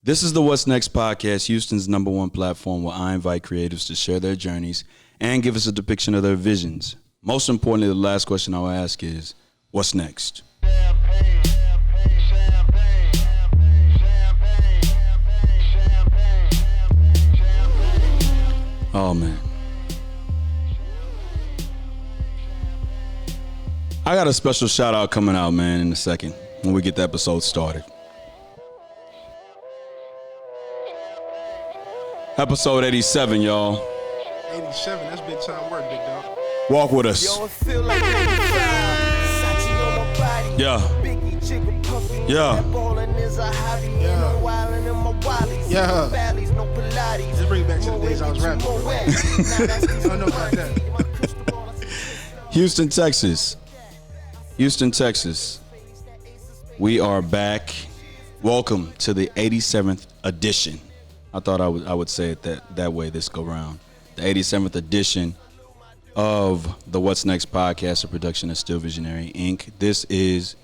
This is the What's Next podcast, Houston's #1 platform where I invite creatives to share their journeys and give us a depiction of their visions. Most importantly, the last question I'll ask is, what's next? Oh, man. I got a special shout out coming out, man, in a second when we get the episode started. Episode 87, y'all. 87, that's big time work, big dog. Walk with us. Yeah. Yeah. Yeah. Just bring it back to the days I was rapping. I don't know about that. Houston, Texas. Houston, Texas. We are back. Welcome to the 87th edition. I thought I would say it that way this go round. The 87th edition of the What's Next podcast, a production of Still Visionary Inc. This is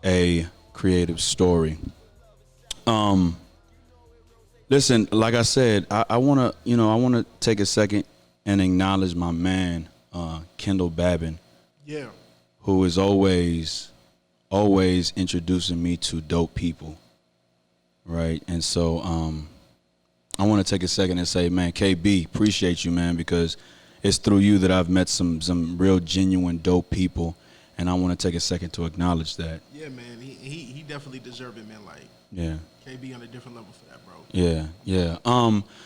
a creative story. Listen, like I said, I wanna take a second and acknowledge my man, Kendall Babin. Yeah. Who is always introducing me to dope people. Right. And so I want to take a second and say, man, KB, appreciate you, man, because it's through you that I've met some real genuine dope people, and I want to take a second to acknowledge that. Yeah, man, he definitely deserved it, man. Like, yeah, KB on a different level for that, bro. Yeah.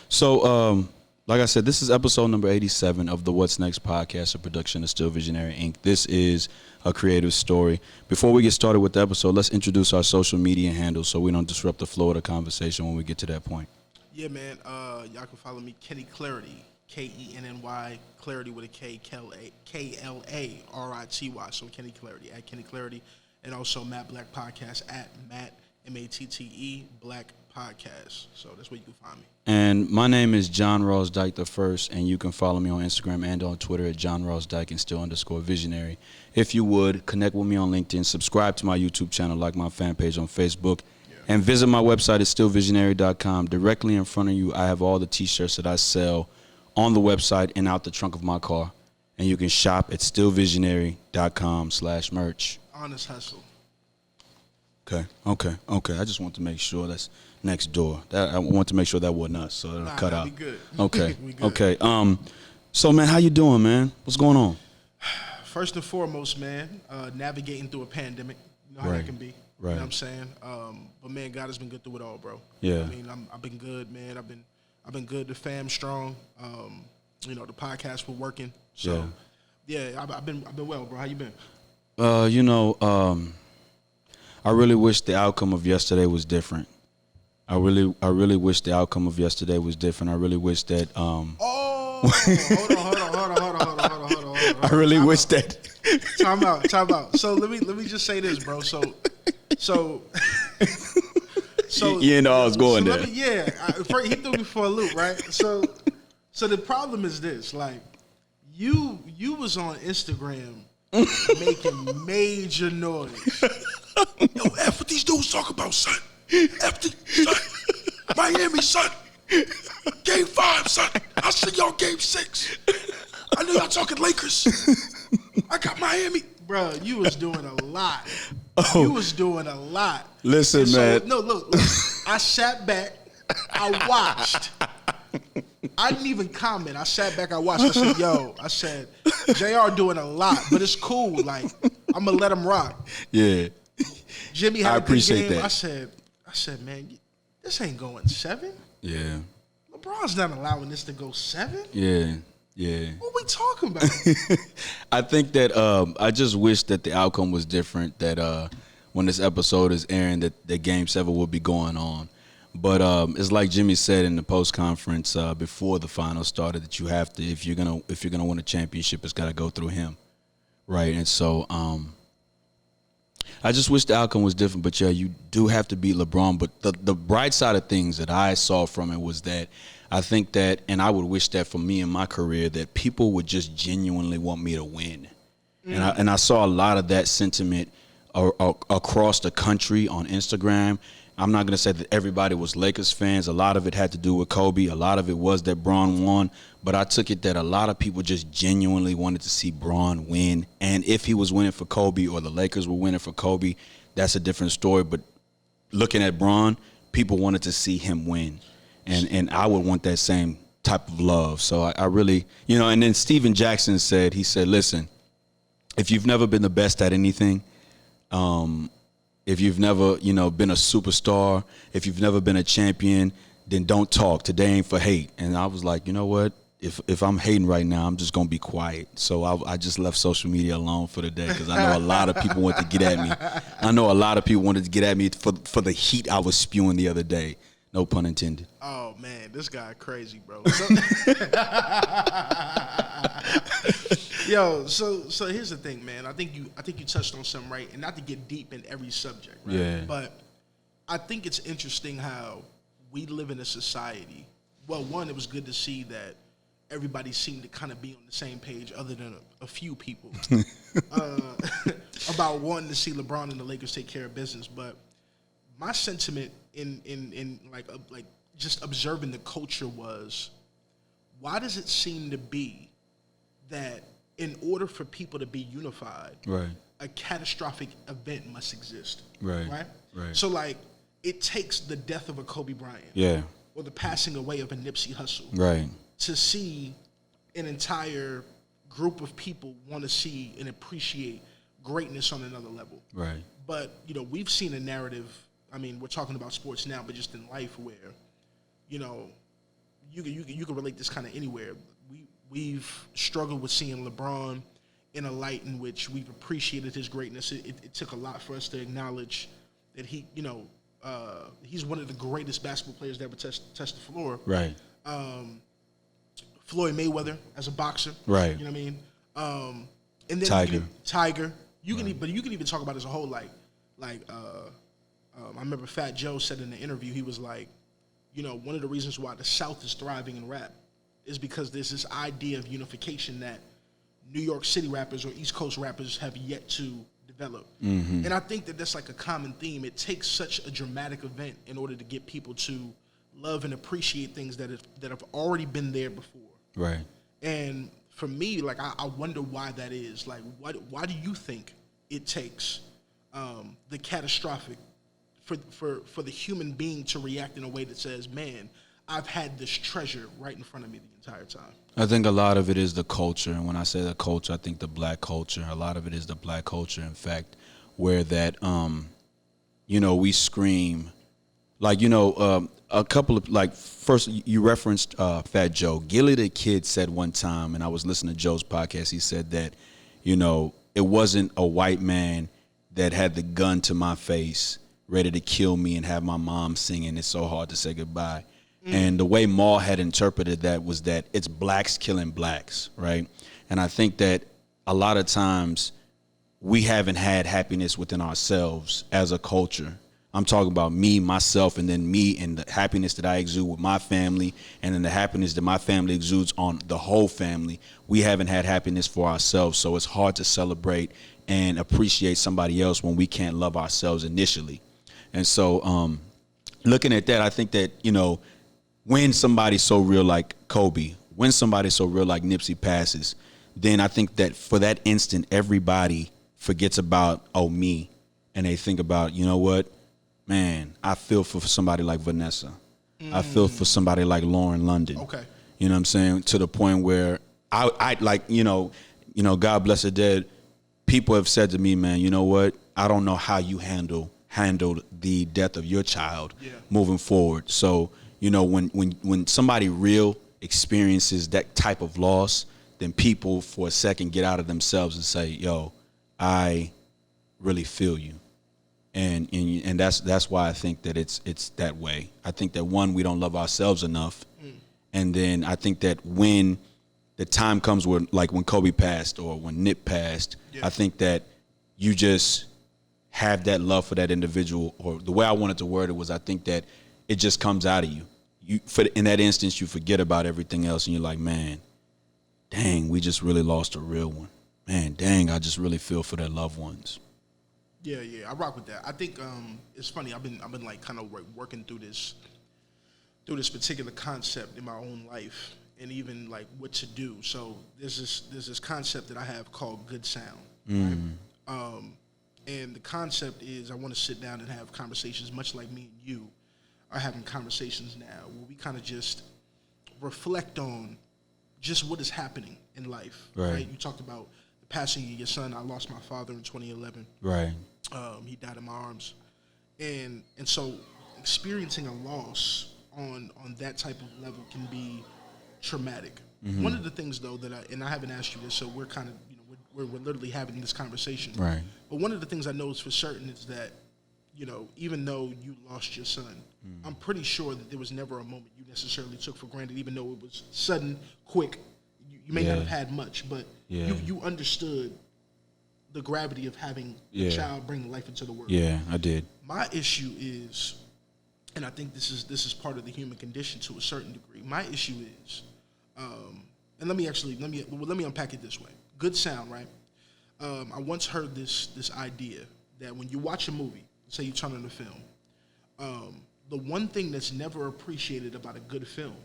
So like I said, this is episode number 87 of the What's Next podcast, a production of Still Visionary Inc. This is a creative story. Before we get started with the episode, let's introduce our social media handles so we don't disrupt the flow of the conversation when we get to that point. Yeah, man. Y'all can follow me, Kenny Clarity, Kenny, Clarity with a K-L-A-R-I-T-Y. So Kenny Clarity, at Kenny Clarity. And also Matt Black Podcast, at Matt, M-A-T-T-E, Black Podcast. So that's where you can find me. And my name is John Ross Dike II, and you can follow me on Instagram and on Twitter at John Ross Dike and still_visionary. If you would, connect with me on LinkedIn, subscribe to my YouTube channel, like my fan page on Facebook. And visit my website at stillvisionary.com. Directly in front of you, I have all the T-shirts that I sell on the website and out the trunk of my car. And you can shop at stillvisionary.com/merch. Honest hustle. Okay. I just want to make sure that's next door. I want to make sure that wasn't us, so it'll cut out. Be good. Okay. We good. Okay. So, man, how you doing, man? What's going on? First and foremost, man, navigating through a pandemic. You know how that can be. Right. You know what I'm saying? But man, God has been good through it all, bro. Yeah. I mean, I've been good, man. I've been good. The fam strong. The podcast we're working. So yeah, I've been well, bro. How you been? I really wish the outcome of yesterday was different. I really wish the outcome of yesterday was different. I really wish that hold on. I really wish that Time out. So let me just say this, bro. So you know I was going there. He threw me for a loop, right? So the problem is this, like you was on Instagram making major noise. Yo, F what these dudes talk about, son. Son. Miami, son. Game 5, son. I'll see y'all game 6. I know y'all talking Lakers. I got Miami. Bro, you was doing a lot. Oh. You was doing a lot. Listen, man. No, look. I sat back. I watched. I didn't even comment. I sat back. I watched. I said, JR doing a lot, but it's cool. Like, I'm going to let him rock. Yeah. Jimmy had I a good appreciate game. that. I said, man, this ain't going 7. Yeah. LeBron's not allowing this to go 7. Yeah. What we talking about? I think that I just wish that the outcome was different, that when this episode is airing that Game 7 will be going on. But it's like Jimmy said in the post conference before the final started, that you have to, if you're gonna win a championship, it's got to go through him, right? And so I just wish the outcome was different. But yeah, you do have to beat LeBron. But the bright side of things that I saw from it was that I think that, and I would wish that for me in my career, that people would just genuinely want me to win. And I saw a lot of that sentiment across the country on Instagram. I'm not going to say that everybody was Lakers fans. A lot of it had to do with Kobe. A lot of it was that Bron won. But I took it that a lot of people just genuinely wanted to see Bron win. And if he was winning for Kobe or the Lakers were winning for Kobe, that's a different story. But looking at Bron, people wanted to see him win. And I would want that same type of love. So I really, and then Steven Jackson said, listen, if you've never been the best at anything, if you've never, been a superstar, if you've never been a champion, then don't talk. Today ain't for hate. And I was like, you know what? If I'm hating right now, I'm just going to be quiet. So I just left social media alone for the day because I know a lot of people want to get at me. I know a lot of people wanted to get at me for the heat I was spewing the other day. No pun intended. Oh, man, this guy crazy, bro. So here's the thing, man. I think you touched on something, right? And not to get deep in every subject, right? Yeah. But I think it's interesting how we live in a society. Well, one, it was good to see that everybody seemed to kind of be on the same page, other than a few people, about wanting to see LeBron and the Lakers take care of business. But my sentiment in like just observing the culture was, why does it seem to be that in order for people to be unified, right, a catastrophic event must exist, right? So like, it takes the death of a Kobe Bryant, yeah, or the passing away of a Nipsey Hussle, right, to see an entire group of people want to see and appreciate greatness on another level, right. But we've seen a narrative. I mean, we're talking about sports now, but just in life, where you can relate this kind of anywhere. We've struggled with seeing LeBron in a light in which we've appreciated his greatness. It took a lot for us to acknowledge that he's one of the greatest basketball players to ever touch the floor. Right. Floyd Mayweather as a boxer. Right. You know what I mean? And then Tiger. You can even talk about it as a whole. I remember Fat Joe said in the interview, he was like, one of the reasons why the South is thriving in rap is because there's this idea of unification that New York City rappers or East Coast rappers have yet to develop. Mm-hmm. And I think that that's like a common theme. It takes such a dramatic event in order to get people to love and appreciate things that have already been there before. Right. And for me, like, I wonder why that is. Like, why do you think it takes the catastrophic for the human being to react in a way that says, man, I've had this treasure right in front of me the entire time? I think a lot of it is the culture. And when I say the culture, I think the black culture. A lot of it is the black culture, in fact, where that, we scream. Like, a couple of, like, first you referenced Fat Joe. Gilly the Kid said one time, and I was listening to Joe's podcast, he said that, it wasn't a white man that had the gun to my face ready to kill me and have my mom singing "It's So Hard to Say Goodbye." And the way Maul had interpreted that was that it's blacks killing blacks, right? And I think that a lot of times we haven't had happiness within ourselves as a culture. I'm talking about me, myself, and then me and the happiness that I exude with my family, and then the happiness that my family exudes on the whole family. We haven't had happiness for ourselves, so it's hard to celebrate and appreciate somebody else when we can't love ourselves initially. And so looking at that, I think that, when somebody's so real like Kobe, when somebody's so real like Nipsey passes, then I think that for that instant, everybody forgets about, me, and they think about, you know what? Man, I feel for somebody like Vanessa. I feel for somebody like Lauren London. Okay. You know what I'm saying? To the point where I like, God bless the dead, people have said to me, man, you know what? I don't know how you handled the death of your child moving forward. So, when somebody real experiences that type of loss, then people for a second get out of themselves and say, yo, I really feel you. And that's why I think that it's that way. I think that, one, we don't love ourselves enough. And then I think that when the time comes where, like when Kobe passed or when Nip passed, I think that you just have that love for that individual, or the way I wanted to word it was, I think that it just comes out of you. In that instance, you forget about everything else, and you're like, man, dang, we just really lost a real one. Man, dang, I just really feel for their loved ones. Yeah, I rock with that. I think it's funny. I've been like kind of working through this particular concept in my own life, and even like what to do. So there's this concept that I have called good sound, right? And the concept is I want to sit down and have conversations, much like me and you are having conversations now, where we kind of just reflect on just what is happening in life. Right? You talked about the passing of your son. I lost my father in 2011. Right. He died in my arms, and so experiencing a loss on that type of level can be traumatic. One of the things though that I haven't asked you this, so we're kind of we're literally having this conversation. Right. But one of the things I know is for certain is that even though you lost your son, I'm pretty sure that there was never a moment you necessarily took for granted, even though it was sudden, quick. You may not have had much, but you understood the gravity of having a child bring life into the world. Yeah, I did. My issue is, and I think this is part of the human condition to a certain degree. My issue is, and let me unpack it this way. Good sound, right? I once heard this idea that when you watch a movie, say you turn on a film, the one thing that's never appreciated about a good film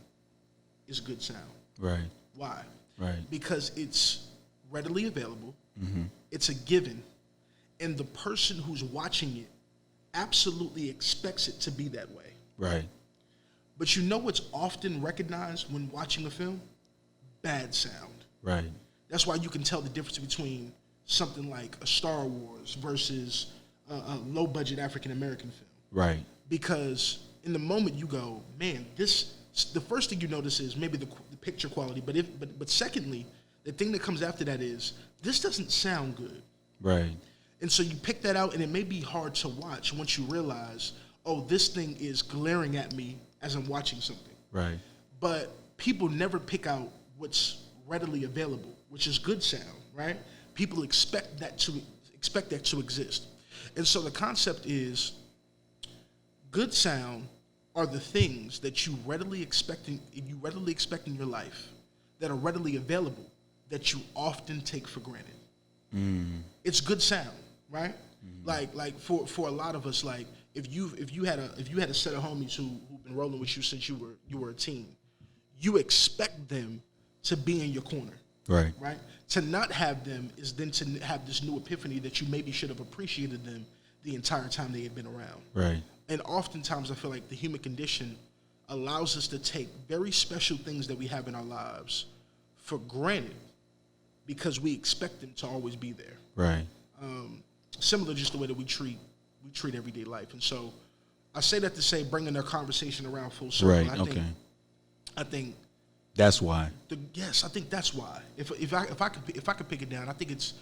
is good sound. Right. Why? Right. Because it's readily available. It's a given, and the person who's watching it absolutely expects it to be that way. Right. But what's often recognized when watching a film? Bad sound. Right. That's why you can tell the difference between something like a Star Wars versus a low-budget African-American film. Right. Because in the moment you go, man, the first thing you notice is maybe the picture quality, but secondly, the thing that comes after that is, this doesn't sound good. Right. And so you pick that out, and it may be hard to watch once you realize, oh, this thing is glaring at me as I'm watching something. Right. But people never pick out what's readily available, which is good sound, right? People expect that to exist. And so the concept is, good sound are the things that you readily expect in your life, that are readily available, that you often take for granted. It's good sound, right? Like for a lot of us, like if you had a set of homies who've been rolling with you since you were a teen, you expect them to be in your corner. Right. Right? To not have them is then to have this new epiphany that you maybe should have appreciated them the entire time they had been around. Right. And oftentimes I feel like the human condition allows us to take very special things that we have in our lives for granted because we expect them to always be there. Right. Similar just the way that we treat everyday life. And so I say that to say bringing their conversation around full circle. Right. I think that's why. Yes, I think that's why. If I could pick it down, I think it's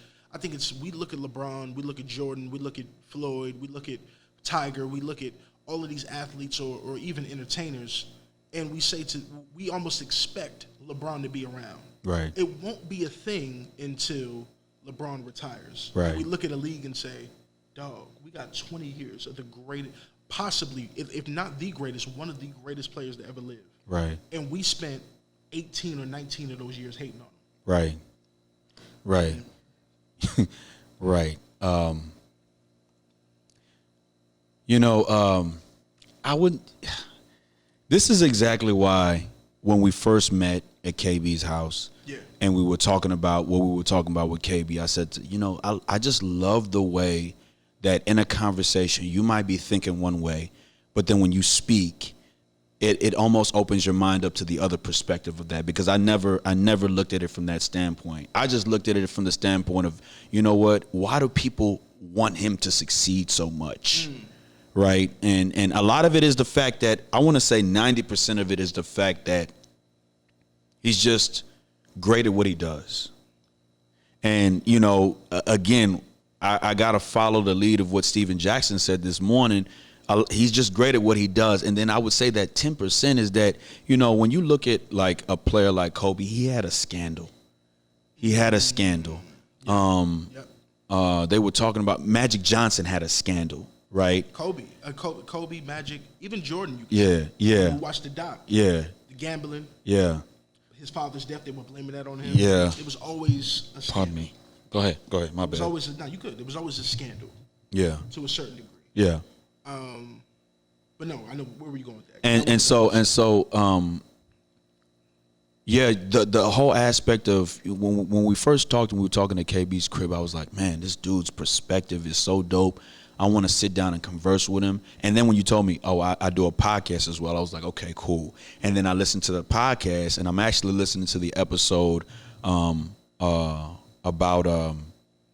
we look at LeBron, we look at Jordan, we look at Floyd, we look at Tiger, we look at all of these athletes or even entertainers, and we almost expect LeBron to be around. Right. It won't be a thing until LeBron retires. Right. We look at a league and say, dog, we got 20 years of the greatest, possibly, if not the greatest, one of the greatest players to ever live. Right. And we spent 18 or 19 of those years hating on him. Right. Right. Right. This is exactly why when we first met at KB's house, and we were talking about what we were talking about with KB, I said, I just love the way that in a conversation you might be thinking one way, but then when you speak, it almost opens your mind up to the other perspective of that, because I never looked at it from that standpoint. I just looked at it from the standpoint of, why do people want him to succeed so much? Right? And a lot of it is the fact that, I want to say 90% of it is the fact that he's just great at what he does. And, again, I got to follow the lead of what Steven Jackson said this morning. He's just great at what he does. And then I would say that 10% is that, when you look at like a player like Kobe, he had a scandal. They were talking about Magic Johnson had a scandal, right? Kobe, Magic, even Jordan. You watched the doc. Yeah. The gambling. Yeah. His father's death, they were blaming that on him. Yeah. It was always a scandal. Pardon me. Go ahead. My bad. You could. There was always a scandal. Yeah. To a certain degree. Yeah. But no, I know where were you going with that? Yeah, the whole aspect of when we first talked and we were talking at KB's crib, I was like, man, this dude's perspective is so dope. I want to sit down and converse with him. And then when you told me, oh, I do a podcast as well, I was like, okay, cool. And then I listened to the podcast, and I'm actually listening to the episode about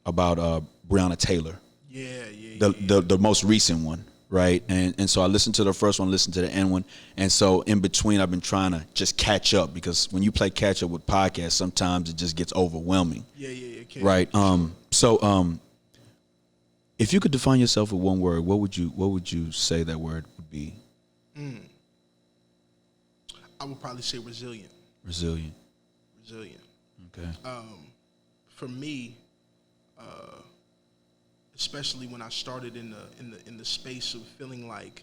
Breonna Taylor. The most recent one. Right. And so I listened to the first one, listened to the end one. And so in between, I've been trying to just catch up, because when you play catch up with podcasts, sometimes it just gets overwhelming. Yeah. Right. So if you could define yourself with one word, what would you say that word would be? I would probably say resilient. Resilient. Okay. For me, especially when I started in the space of feeling like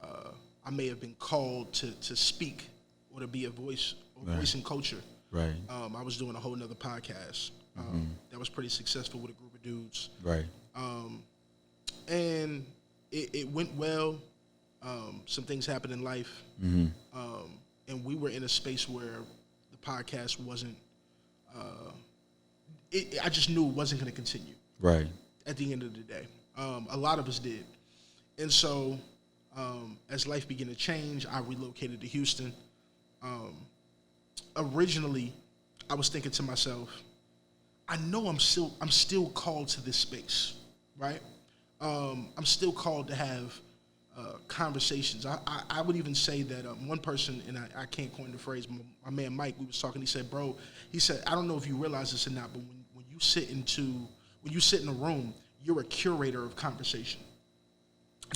I may have been called to speak or to be a voice or voice in culture. Right. I was doing a whole nother podcast that was pretty successful with a group of dudes. Right. And it went well. Some things happened in life. Mm-hmm. And we were in a space where the podcast wasn't, I just knew it wasn't going to continue. Right. At the end of the day. A lot of us did. And so as life began to change, I relocated to Houston. Originally, I was thinking to myself, I know I'm still called to this space, right? I'm still called to have conversations. I would even say that one person, and I can't coin the phrase, my man Mike, we was talking, he said, I don't know if you realize this or not, but when you sit in a room, you're a curator of conversation.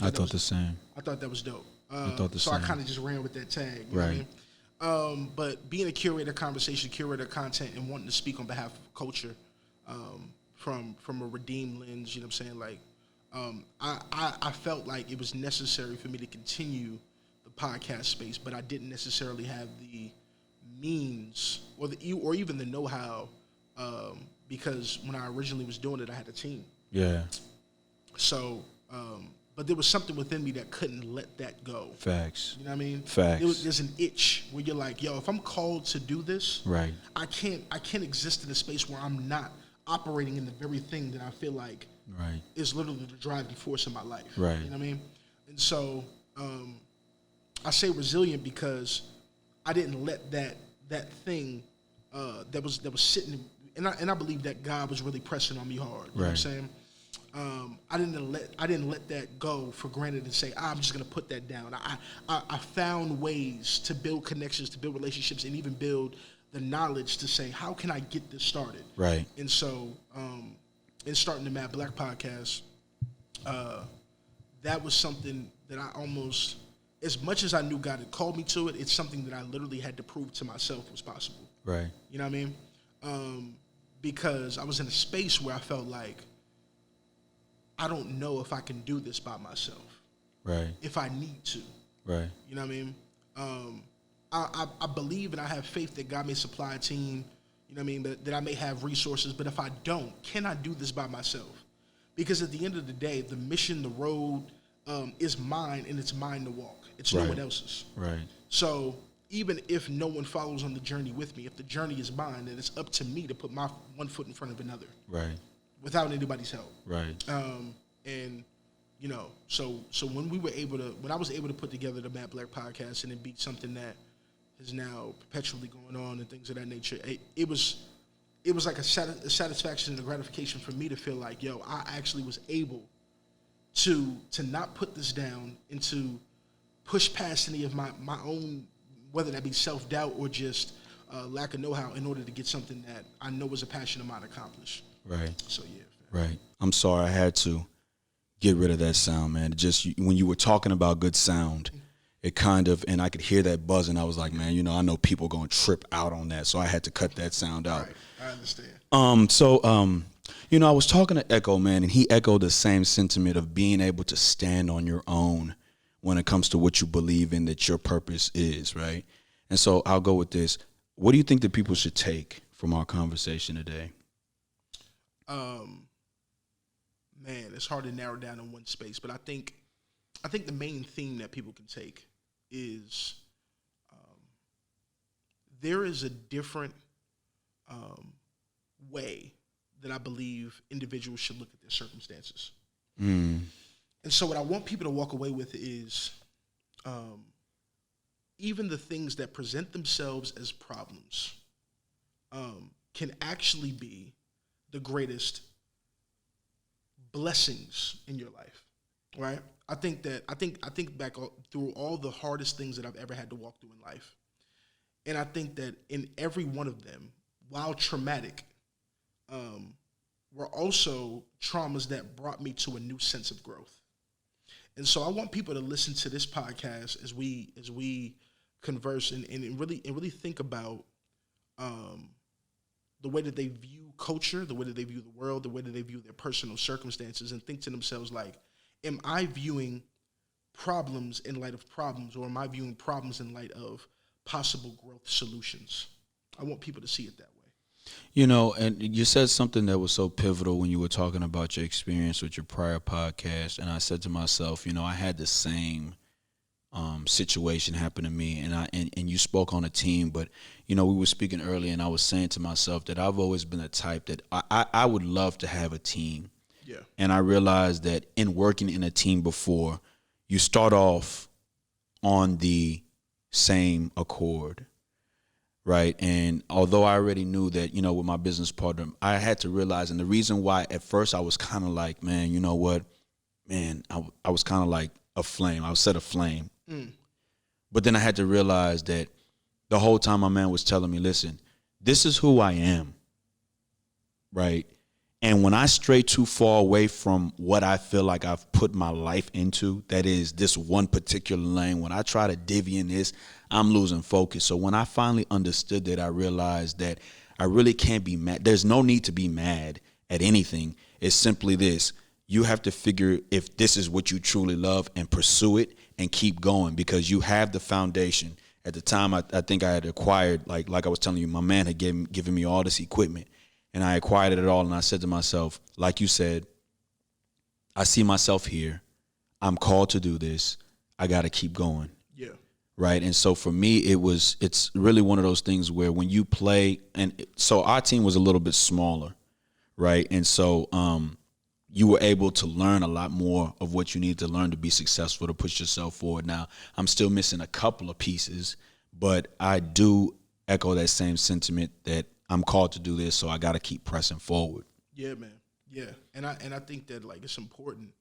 I thought the same. I thought that was dope. So I kind of just ran with that tag. You know what I mean? But being a curator of conversation, curator of content, and wanting to speak on behalf of culture from a redeemed lens, you know what I'm saying? Like, I felt like it was necessary for me to continue the podcast space, but I didn't necessarily have the means or even the know-how, because when I originally was doing it, I had a team. Yeah. So, but there was something within me that couldn't let that go. Facts. You know what I mean? Facts. There's an itch where you're like, yo, if I'm called to do this, right, I can't exist in a space where I'm not operating in the very thing that I feel like right is literally the driving force in my life. Right. You know what I mean? And so I say resilient because I didn't let that thing that was sitting, and I believe that God was really pressing on me hard. You know what I'm saying? I didn't let that go for granted and say, I'm just gonna put that down. I found ways to build connections, to build relationships, and even build the knowledge to say, how can I get this started? Right. And so in starting the Mad Black podcast, that was something that I almost, as much as I knew God had called me to it, it's something that I literally had to prove to myself was possible. Right. You know what I mean? Because I was in a space where I felt like, I don't know if I can do this by myself. Right. If I need to. Right. You know what I mean? I believe and I have faith that God may supply a team, you know what I mean, that I may have resources, but if I don't, can I do this by myself? Because at the end of the day, the mission, the road is mine, and it's mine to walk. It's no one else's. Right. So even if no one follows on the journey with me, if the journey is mine, then it's up to me to put my one foot in front of another. Right. Without anybody's help. Right. And you know, so when I was able to put together the Mad Black podcast and it be something that is now perpetually going on and things of that nature, it was like a satisfaction and a gratification for me to feel like, yo, I actually was able to not put this down and to push past any of my own, whether that be self-doubt or just lack of know-how, in order to get something that I know was a passion of mine accomplished. Right. So, yeah. Right. I'm sorry I had to get rid of that sound, man. Just when you were talking about good sound, it kind of, and I could hear that buzzing. I was like, man, you know, I know people going to trip out on that, so I had to cut that sound out. Right. I understand. So, you know, I was talking to Echo, man, and he echoed the same sentiment of being able to stand on your own when it comes to what you believe in, that your purpose is, right? And so I'll go with this. What do you think that people should take from our conversation today? Man, it's hard to narrow down in one space, but I think the main theme that people can take is there is a different way that I believe individuals should look at their circumstances. And so what I want people to walk away with is even the things that present themselves as problems can actually be the greatest blessings in your life, right? I think back through all the hardest things that I've ever had to walk through in life. And I think that in every one of them, while traumatic, were also traumas that brought me to a new sense of growth. And so I want people to listen to this podcast as we converse and really think about the way that they view culture, the way that they view the world, the way that they view their personal circumstances, and think to themselves like, am I viewing problems in light of problems, or am I viewing problems in light of possible growth solutions? I want people to see it that way. You know, and you said something that was so pivotal when you were talking about your experience with your prior podcast, and I said to myself, you know, I had the same situation happen to me, and you spoke on a team, but you know, we were speaking earlier, and I was saying to myself that I've always been the type that I would love to have a team. Yeah. And I realized that in working in a team before, you start off on the same accord, right? And although I already knew that, you know, with my business partner, I had to realize, and the reason why at first I was kind of like, man, you know what, man, I was kind of like a flame. I was set aflame. But then I had to realize that the whole time my man was telling me, listen, this is who I am, right? And when I stray too far away from what I feel like I've put my life into, that is this one particular lane, when I try to divvy in this, I'm losing focus. So when I finally understood that, I realized that I really can't be mad. There's no need to be mad at anything. It's simply this. You have to figure if this is what you truly love and pursue it and keep going, because you have the foundation. At the time, I think I had acquired, like I was telling you, my man had given me all this equipment, and I acquired it all, and I said to myself, like you said, I see myself here. I'm called to do this. I got to keep going. Yeah. Right? And so for me, it's really one of those things where when you play, and so our team was a little bit smaller, right? And so you were able to learn a lot more of what you need to learn to be successful, to push yourself forward. Now, I'm still missing a couple of pieces, but I do echo that same sentiment that I'm called to do this, so I got to keep pressing forward. Yeah, man. Yeah, and I think that like it's important,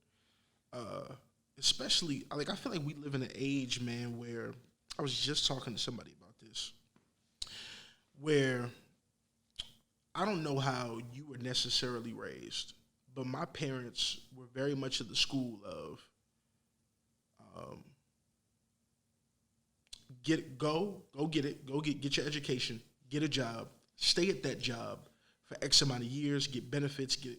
especially like I feel like we live in an age, man, where I was just talking to somebody about this, where I don't know how you were necessarily raised, but my parents were very much of the school of get your education, get a job, stay at that job for X amount of years, get benefits, get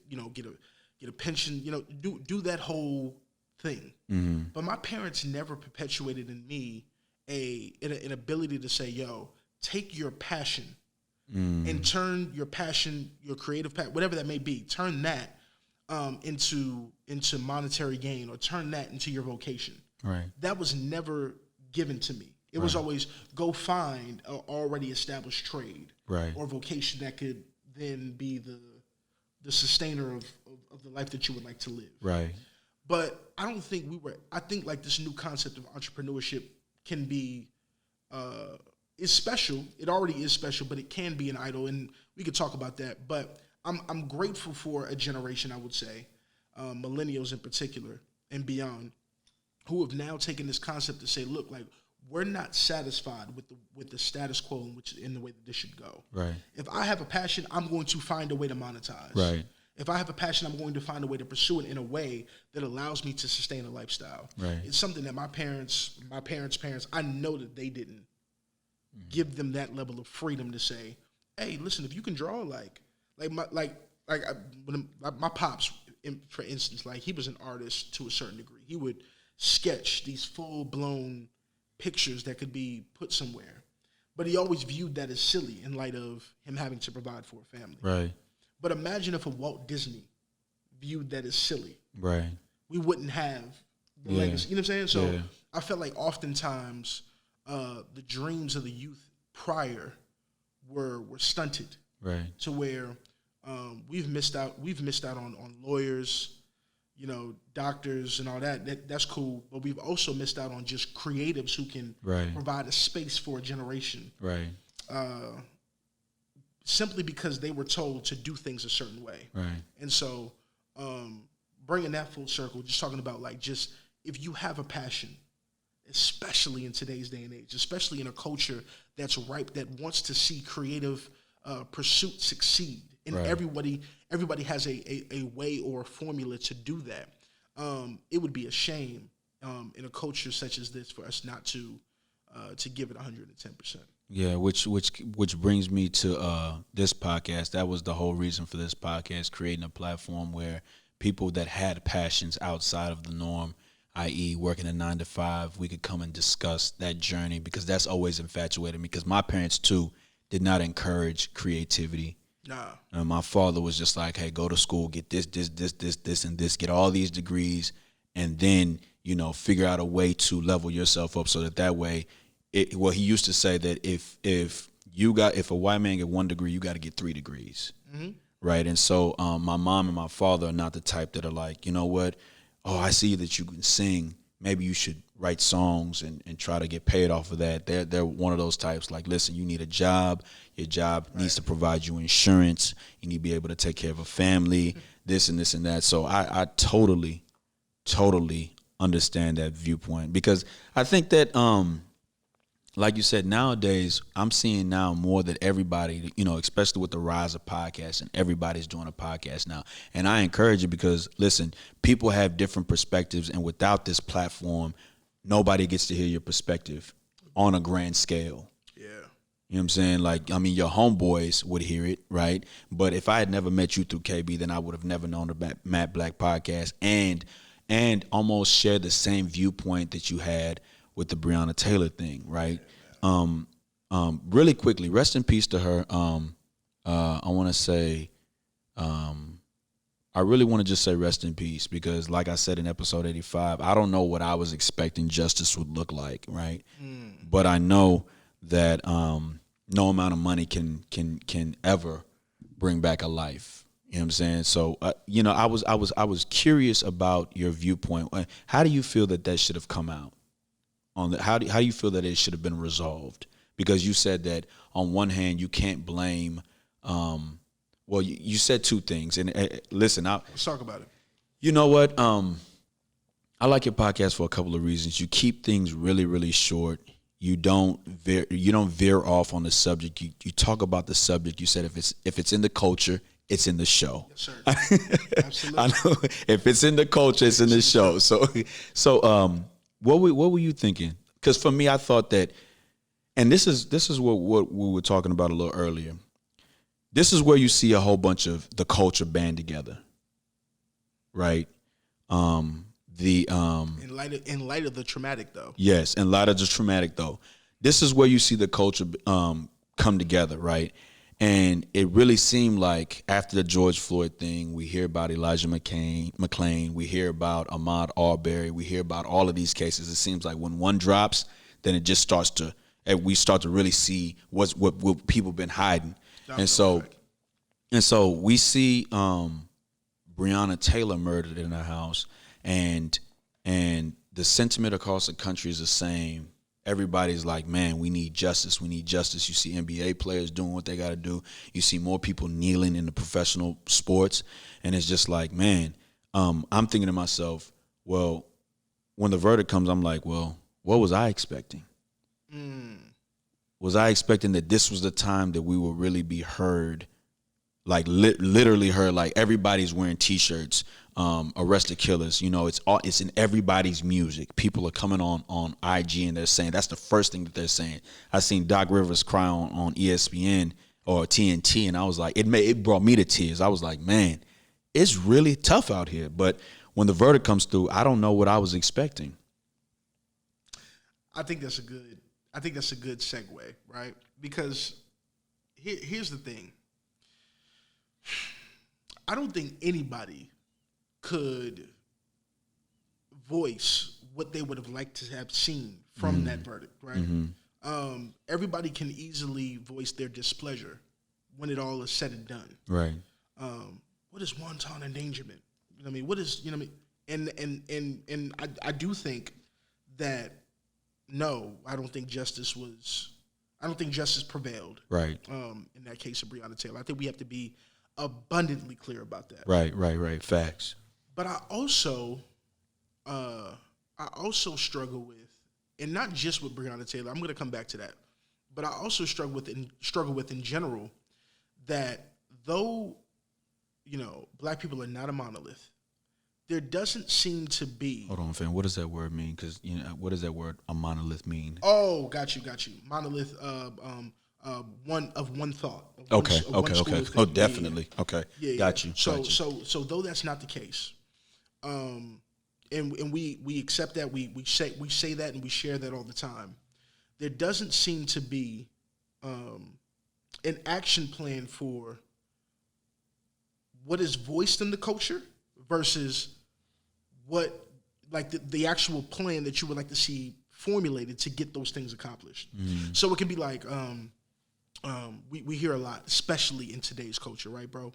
a pension, do that whole thing. Mm-hmm. But my parents never perpetuated in me an ability to say, yo, take your passion and turn your passion, your creative passion, whatever that may be, turn that into monetary gain, or turn that into your vocation. Right. That was never given to me. It was always go find an already established trade, right, or vocation that could then be the sustainer of the life that you would like to live. Right. But I don't think I think like this new concept of entrepreneurship can be is special. It already is special, but it can be an idol, and we could talk about that. But I'm grateful for a generation, I would say, millennials in particular and beyond, who have now taken this concept to say, look, like, we're not satisfied with the status quo in the way that this should go. Right. If I have a passion, I'm going to find a way to monetize. Right. If I have a passion, I'm going to find a way to pursue it in a way that allows me to sustain a lifestyle. Right. It's something that my parents, I know that they didn't give them that level of freedom to say, hey, listen, if you can draw my pops, for instance, like, he was an artist to a certain degree. He would sketch these full-blown pictures that could be put somewhere, but he always viewed that as silly in light of him having to provide for a family. Right. But imagine if a Walt Disney viewed that as silly. Right. We wouldn't have the legacy. You know what I'm saying? So Yeah. I felt like oftentimes the dreams of the youth prior were stunted. Right. To where we've missed out on lawyers, doctors and all that. That's cool. But we've also missed out on just creatives who can provide a space for a generation. Right. Simply because they were told to do things a certain way. Right. And so bringing that full circle, just talking about like just if you have a passion, especially in today's day and age, especially in a culture that's ripe, that wants to see creative pursuit succeed. And everybody has a way or a formula to do that. It would be a shame in a culture such as this for us not to give it 110%. Yeah, which brings me to this podcast. That was the whole reason for this podcast, creating a platform where people that had passions outside of the norm, i.e. working a 9 to 5, we could come and discuss that journey, because that's always infatuated me, because my parents too did not encourage creativity. Nah. My father was just like, hey, go to school, get this, and this, get all these degrees, and then, figure out a way to level yourself up so that way, he used to say that if a white man get 1 degree, you got to get 3 degrees. Mm-hmm. Right. And so my mom and my father are not the type that are like, you know what? Oh, I see that you can sing. Maybe you should write songs and try to get paid off of that. They're one of those types like, listen, you need a job. Your job needs to provide you insurance. You need to be able to take care of a family, this and this and that. So I totally understand that viewpoint, because I think that, like you said, nowadays, I'm seeing now more that everybody, especially with the rise of podcasts, and everybody's doing a podcast now. And I encourage it because, listen, people have different perspectives, and without this platform, nobody gets to hear your perspective on a grand scale. Yeah. You know what I'm saying? Like, I mean, your homeboys would hear it, right? But if I had never met you through KB, then I would have never known the Matt Black podcast and almost share the same viewpoint that you had with the Breonna Taylor thing, right? Really quickly, rest in peace to her. I want to say, I really want to just say rest in peace, because like I said in episode 85, I don't know what I was expecting justice would look like, right? But I know that no amount of money can ever bring back a life. You know what I'm saying? So, I was curious about your viewpoint. How do you feel that should have come out? How do you feel that it should have been resolved? Because you said that on one hand you can't blame. You said two things, and listen, let's talk about it. You know what? I like your podcast for a couple of reasons. You keep things really, really short. You don't veer off on the subject. You talk about the subject. You said if it's in the culture, it's in the show. Yes, sir. Absolutely. I know if it's in the culture, it's in the show. So. What were you thinking? Because for me, I thought that, and this is what we were talking about a little earlier. This is where you see a whole bunch of the culture band together, right? In light of the traumatic, though. Yes, in light of the traumatic, though. This is where you see the culture come together, right? And it really seemed like after the George Floyd thing, we hear about Elijah McClain, we hear about Ahmaud Arbery, we hear about all of these cases. It seems like when one drops, then it just we start to really see what people been hiding. And so we see Breonna Taylor murdered in her house, and the sentiment across the country is the same. Everybody's like, man, we need justice. We need justice. You see NBA players doing what they got to do. You see more people kneeling in the professional sports. And it's just like, man, I'm thinking to myself, well, when the verdict comes, I'm like, well, what was I expecting? Was I expecting that this was the time that we will really be heard, like literally heard, like everybody's wearing T-shirts, arrested killers, it's in everybody's music. People are coming on IG and they're saying, that's the first thing that they're saying. I seen Doc Rivers cry on ESPN or TNT, and I was like, it brought me to tears. I was like, man, it's really tough out here. But when the verdict comes through, I don't know what I was expecting. I think that's a good segue, right? Because here's the thing. I don't think anybody could voice what they would have liked to have seen from that verdict, right? Everybody can easily voice their displeasure when it all is said and done. Right. What is wanton endangerment? You know what I mean? What is, you know what I mean? And I do think that, no, I don't think justice prevailed. Right. In that case of Breonna Taylor. I think we have to be abundantly clear about that. Right. Facts. But I also struggle with, and not just with Breonna Taylor, I'm going to come back to that, but I also struggle with in general that though, you know, black people are not a monolith, there doesn't seem to be. Hold on, fam. What does that word mean? Because, you know, what does that word, a monolith, mean? Oh, got you. Monolith, one thought. Okay. Oh, thinking. definitely. Yeah. Okay. Yeah. Got you. So though that's not the case, and we accept that, we say that and we share that all the time. There doesn't seem to be an action plan for what is voiced in the culture versus what, like, the actual plan that you would like to see formulated to get those things accomplished. So it can be like, we hear a lot, especially in today's culture, right, bro?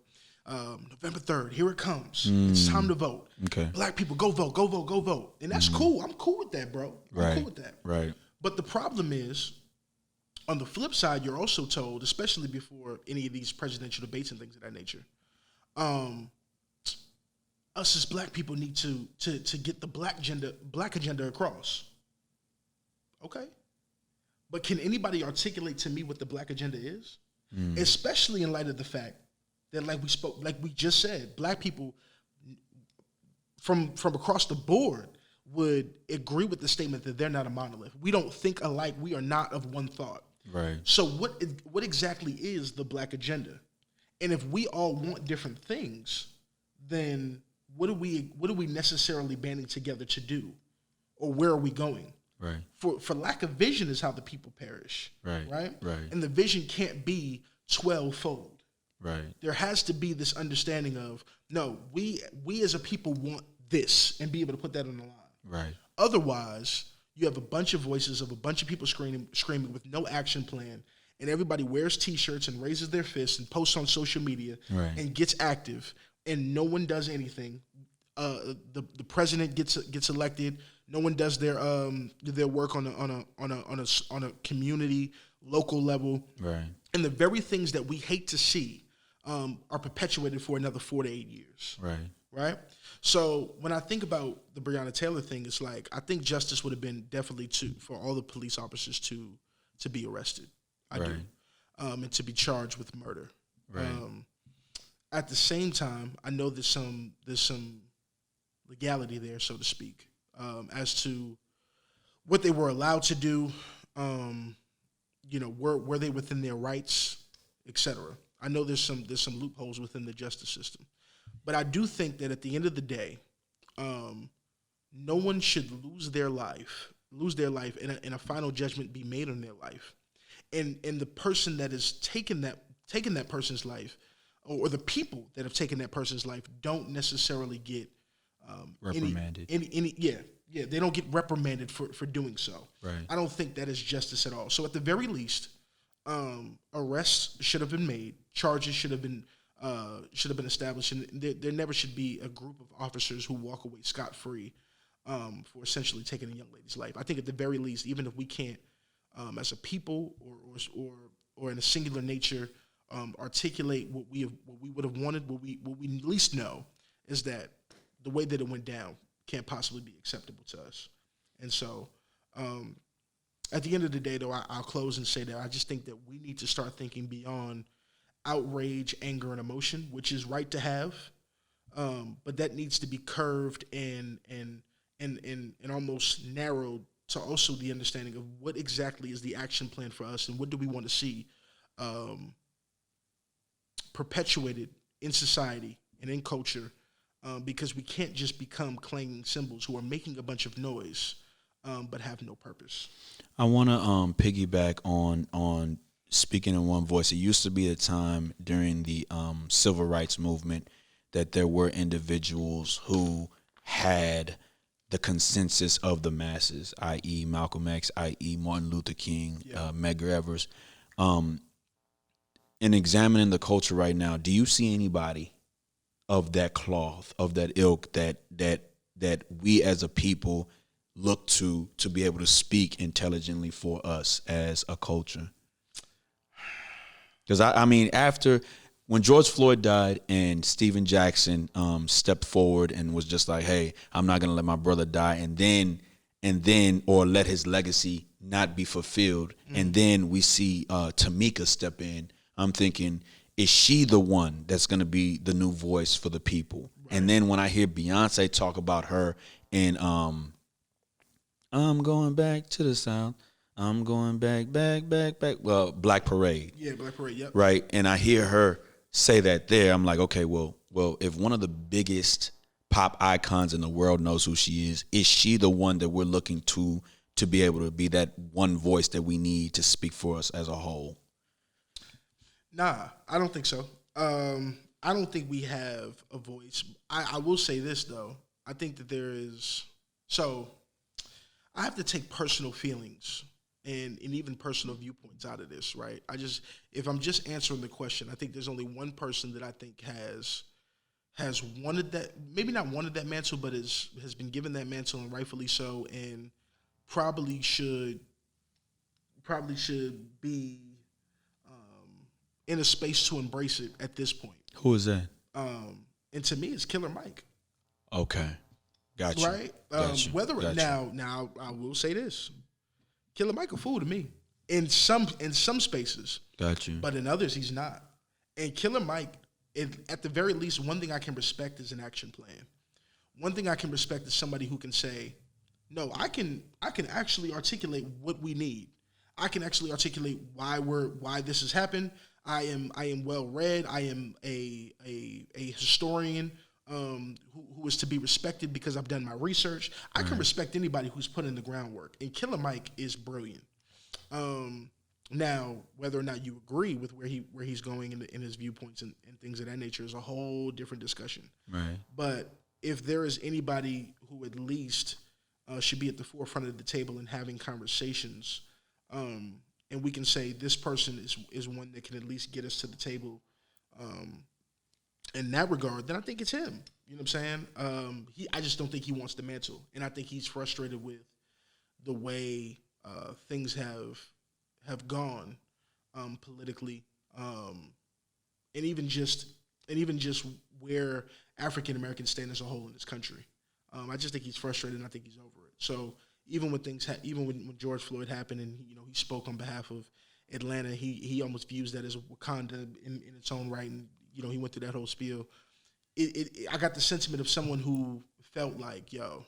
November 3rd, here it comes. It's time to vote. Okay. Black people, go vote, go vote, go vote. And that's cool. I'm cool with that, bro. I'm cool with that. Right. But the problem is, on the flip side, you're also told, especially before any of these presidential debates and things of that nature, us as black people need to get the black agenda across. Okay. But can anybody articulate to me what the black agenda is? Especially in light of the fact that, like we just said, black people from across the board would agree with the statement that they're not a monolith. We don't think alike. We are not of one thought. Right. So what exactly is the black agenda? And if we all want different things, then what are we necessarily banding together to do? Or where are we going? Right. For lack of vision is how the people perish. Right. And the vision can't be 12-fold. Right. There has to be this understanding of, no, we as a people want this, and be able to put that on the line. Right. Otherwise, you have a bunch of voices of a bunch of people screaming with no action plan, and everybody wears T-shirts and raises their fists and posts on social media and gets active, and no one does anything. The president gets elected. No one does their work on a community, local level. Right. And the very things that we hate to see are perpetuated for another 4 to 8 years. Right. So when I think about the Breonna Taylor thing, it's like, I think justice would have been definitely for all the police officers to be arrested. I do. And to be charged with murder. Right. At the same time, I know there's some legality there, so to speak, as to what they were allowed to do. Were they within their rights, etc. I know there's some loopholes within the justice system, but I do think that at the end of the day, no one should lose their life, and a final judgment be made on their life, and the person that is taken that person's life, or the people that have taken that person's life, don't necessarily get reprimanded. They don't get reprimanded for doing so. Right. I don't think that is justice at all. So at the very least, arrests should have been made, charges should have been established, and there never should be a group of officers who walk away scot-free for essentially taking a young lady's life. I think at the very least, even if we can't, as a people or in a singular nature, articulate what we would have wanted, what we at least know is that the way that it went down can't possibly be acceptable to us. And so, at the end of the day, though, I'll close and say that I just think that we need to start thinking beyond outrage, anger, and emotion, which is right to have, but that needs to be curved and almost narrowed to also the understanding of what exactly is the action plan for us and what do we want to see perpetuated in society and in culture, because we can't just become clanging cymbals who are making a bunch of noise but have no purpose. I want to piggyback on speaking in one voice. It used to be a time during the civil rights movement that there were individuals who had the consensus of the masses, i.e. Malcolm X, i.e. Martin Luther King, Medgar Evers. In examining the culture right now, do you see anybody of that cloth, of that ilk, that we as a people look to be able to speak intelligently for us as a culture? Because I mean, after when George Floyd died and Stephen Jackson stepped forward and was just like, "Hey, I'm not gonna let my brother die," and then or let his legacy not be fulfilled, and then we see Tamika step in. I'm thinking, is she the one that's gonna be the new voice for the people? Right. And then when I hear Beyonce talk about her in I'm going back to the South. I'm going back. Well, Black Parade. Yeah, Black Parade, yep. Right. And I hear her say that there. I'm like, okay, well, if one of the biggest pop icons in the world knows who she is she the one that we're looking to be able to be that one voice that we need to speak for us as a whole? Nah, I don't think so. I don't think we have a voice. I will say this, though. I think that there is... So, I have to take personal feelings and even personal viewpoints out of this, right? If I'm just answering the question, I think there's only one person that I think has wanted that, maybe not wanted that mantle, but has been given that mantle, and rightfully so, and probably should be in a space to embrace it at this point. Who is that? And to me, it's Killer Mike. Okay. Gotcha. Right? Now I will say this. Killer Mike a fool to me. In some spaces. Got you. But in others he's not. And Killer Mike, at the very least, one thing I can respect is an action plan. One thing I can respect is somebody who can say, no, I can actually articulate what we need. I can actually articulate why this has happened. I am well read. I am a historian who is to be respected because I've done my research. I can respect anybody who's put in the groundwork. And Killer Mike is brilliant. Now, whether or not you agree with where he's going in his viewpoints and things of that nature is a whole different discussion. Right. But if there is anybody who at least should be at the forefront of the table and having conversations, and we can say this person is one that can at least get us to the table in that regard, then I think it's him. You know what I'm saying? I just don't think he wants the mantle. And I think he's frustrated with the way things have gone politically, and even just where African Americans stand as a whole in this country. I just think he's frustrated, and I think he's over it. So even when when George Floyd happened, and he spoke on behalf of Atlanta, he almost views that as Wakanda in its own right, and he went through that whole spiel. I got the sentiment of someone who felt like, yo,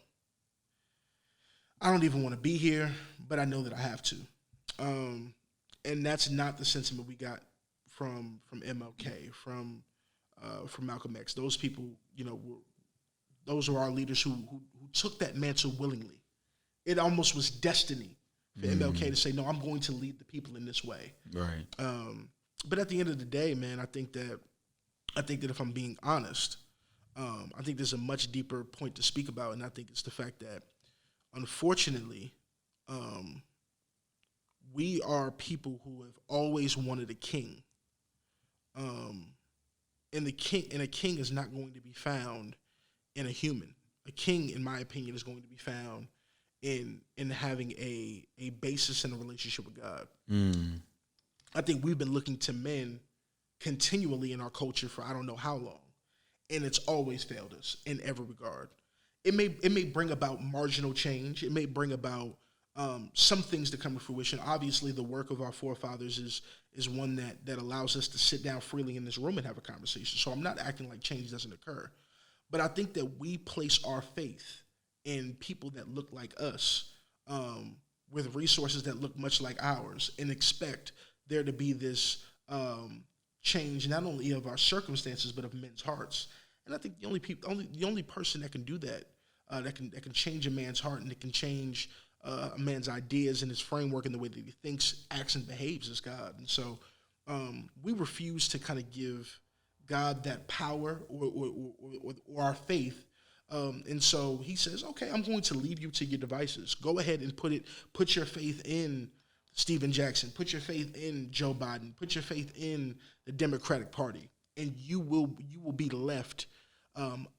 I don't even want to be here, but I know that I have to. And that's not the sentiment we got from MLK, from Malcolm X. Those people, those are our leaders who took that mantle willingly. It almost was destiny for MLK to say, no, I'm going to lead the people in this way. Right. But at the end of the day, man, I think that if I'm being honest, I think there's a much deeper point to speak about, and I think it's the fact that, unfortunately, we are people who have always wanted a king, and a king is not going to be found in a human. A king, in my opinion, is going to be found in having a basis in a relationship with God. I think we've been looking to men continually in our culture for I don't know how long, and it's always failed us in every regard. It may bring about marginal change. It may bring about some things to come to fruition. Obviously, the work of our forefathers is one that allows us to sit down freely in this room and have a conversation. So I'm not acting like change doesn't occur, but I think that we place our faith in people that look like us, with resources that look much like ours, and expect there to be this change not only of our circumstances but of men's hearts. And I think the only person that can do that, that can change a man's heart and that can change a man's ideas and his framework and the way that he thinks, acts, and behaves is God. And so we refuse to kind of give God that power or our faith. And so he says, okay, I'm going to leave you to your devices. Go ahead and put your faith in Stephen Jackson, put your faith in Joe Biden, put your faith in the Democratic Party, and you will be left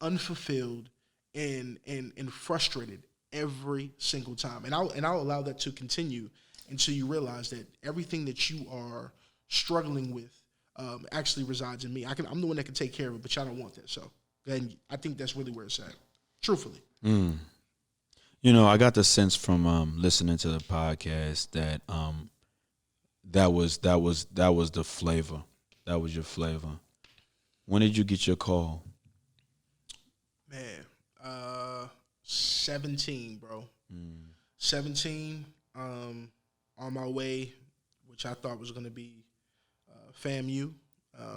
unfulfilled and frustrated every single time. And I'll allow that to continue until you realize that everything that you are struggling with actually resides in me. I'm the one that can take care of it, but y'all don't want that. So then I think that's really where it's at, truthfully. You know, I got the sense from listening to the podcast that that was the flavor. That was your flavor. When did you get your call? Man, 17, bro. 17, on my way, which I thought was going to be FAMU,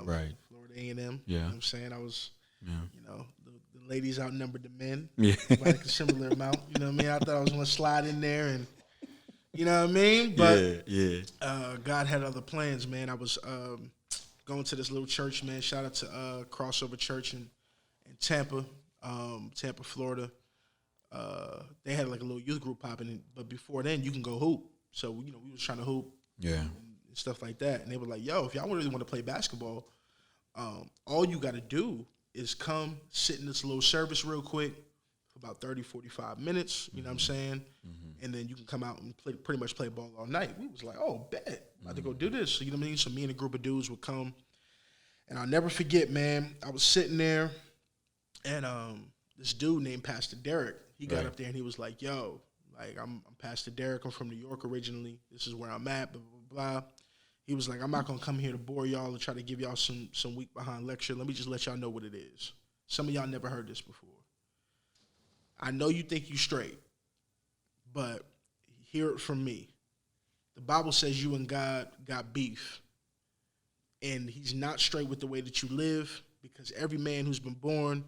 right. Florida A&M. Yeah. You know what I'm saying? I was, you know, the ladies outnumbered the men. Yeah. By like a similar amount. You know what I mean? I thought I was going to slide in there and, you know what I mean? But God had other plans, man. I was going to this little church, man. Shout out to Crossover Church in Tampa, Florida. They had like a little youth group popping, but before then, you can go hoop. So, you know, we was trying to hoop. Yeah. And stuff like that. And they were like, yo, if y'all really want to play basketball, all you got to do is come sit in this little service real quick for about 30, 45 minutes, you know what I'm saying? And then you can come out and pretty much play ball all night. We was like, oh, bet. About to go do this. So, you know what I mean? So me and a group of dudes would come. And I'll never forget, man, I was sitting there, and this dude named Pastor Derek, he got up there and he was like, yo, like, I'm Pastor Derek. I'm from New York originally. This is where I'm at, blah, blah, blah. He was like, I'm not going to come here to bore y'all and try to give y'all some week behind lecture. Let me just let y'all know what it is. Some of y'all never heard this before. I know you think you straight, but hear it from me. The Bible says you and God got beef, and he's not straight with the way that you live, because every man who's been born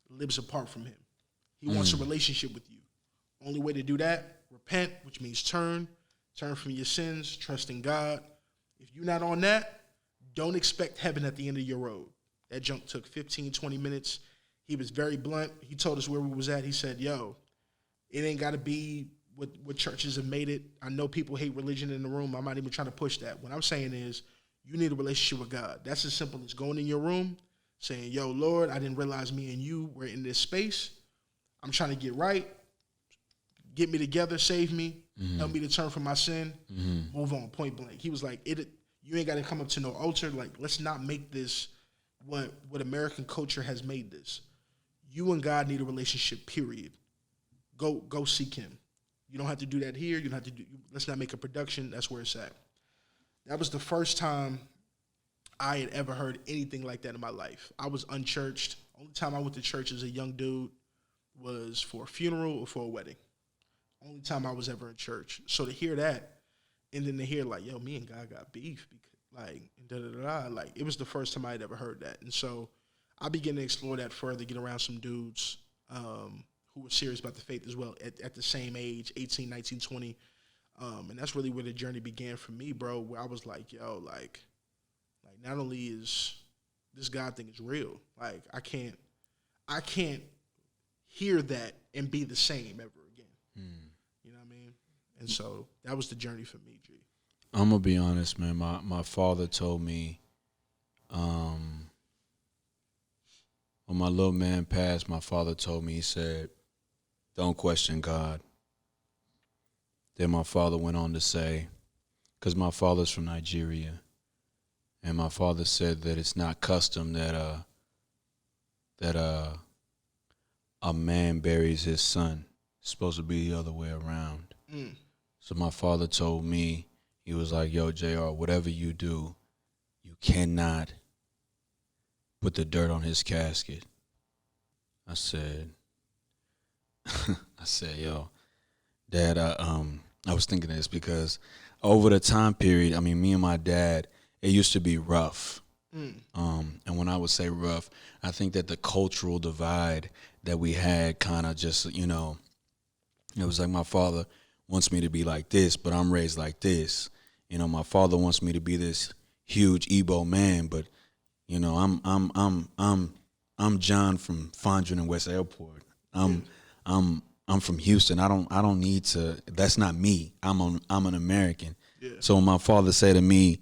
lives apart from him. He wants a relationship with you. Only way to do that, repent, which means turn from your sins, trust in God. If you're not on that, don't expect heaven at the end of your road. That junk took 15, 20 minutes. He was very blunt. He told us where we was at. He said, yo, it ain't got to be what churches have made it. I know people hate religion in the room. I'm not even trying to push that. What I'm saying is you need a relationship with God. That's as simple as going in your room, saying, yo, Lord, I didn't realize me and you were in this space. I'm trying to get right. Get me together, save me, help me to turn from my sin, move on, point blank. He was like, you ain't got to come up to no altar. Like, let's not make this what American culture has made this. You and God need a relationship, period. Go seek him. You don't have to do that here. You don't have to let's not make a production. That's where it's at. That was the first time I had ever heard anything like that in my life. I was unchurched. Only time I went to church as a young dude was for a funeral or for a wedding. Only time I was ever in church. So to hear that, and then to hear like, yo, me and God got beef, like, like, it was the first time I had ever heard that. And so I began to explore that further, get around some dudes who were serious about the faith as well at the same age, 18, 19, 20. And that's really where the journey began for me, bro, where I was like, yo, like not only is this God thing is real, like I can't hear that and be the same ever again. You know what I mean? And so that was the journey for me, G. I'm gonna be honest, man. My father told me, when my little man passed, my father told me, he said, don't question God. Then my father went on to say, because my father's from Nigeria, and my father said that it's not custom that a man buries his son. It's supposed to be the other way around. So my father told me, he was like, yo, JR, whatever you do, you cannot put the dirt on his casket. I said, yo, Dad, I was thinking this because over the time period, I mean, me and my dad, it used to be rough. And when I would say rough, I think that the cultural divide that we had kind of just, you know, it was like my father wants me to be like this, but I'm raised like this. You know, my father wants me to be this huge Igbo man, but, You know, I'm John from Fondren and West Airport. I'm from Houston. I don't need to. That's not me. I'm an American. Yeah. So when my father said to me,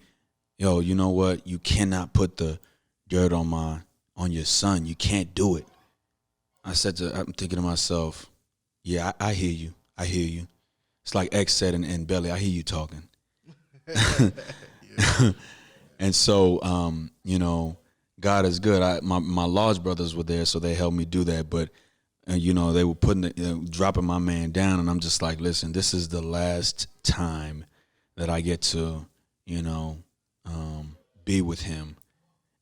"Yo, you know what? You cannot put the dirt on your son. You can't do it." I'm thinking to myself, "Yeah, I hear you. I hear you." It's like X said in Belly, "I hear you talking." And so, you know, God is good. My large brothers were there, so they helped me do that. But you know, they were dropping my man down, and I'm just like, listen, this is the last time that I get to, you know, be with him.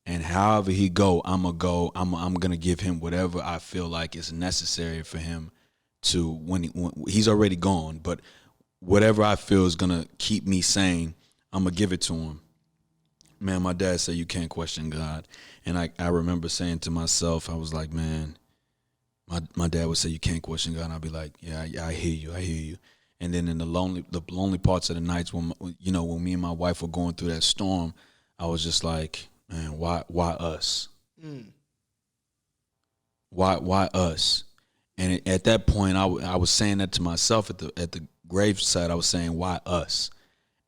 And however he go, I'm gonna give him whatever I feel like is necessary for him to when he's already gone. But whatever I feel is gonna keep me sane, I'm gonna give it to him. Man, my dad said you can't question God, and I remember saying to myself, I was like, man. My dad would say you can't question God, and I'd be like, yeah, I hear you. And then in the lonely parts of the nights when me and my wife were going through that storm, I was just like, man, why us? Why us? And at that point, I was saying that to myself at the graveside. I was saying, why us?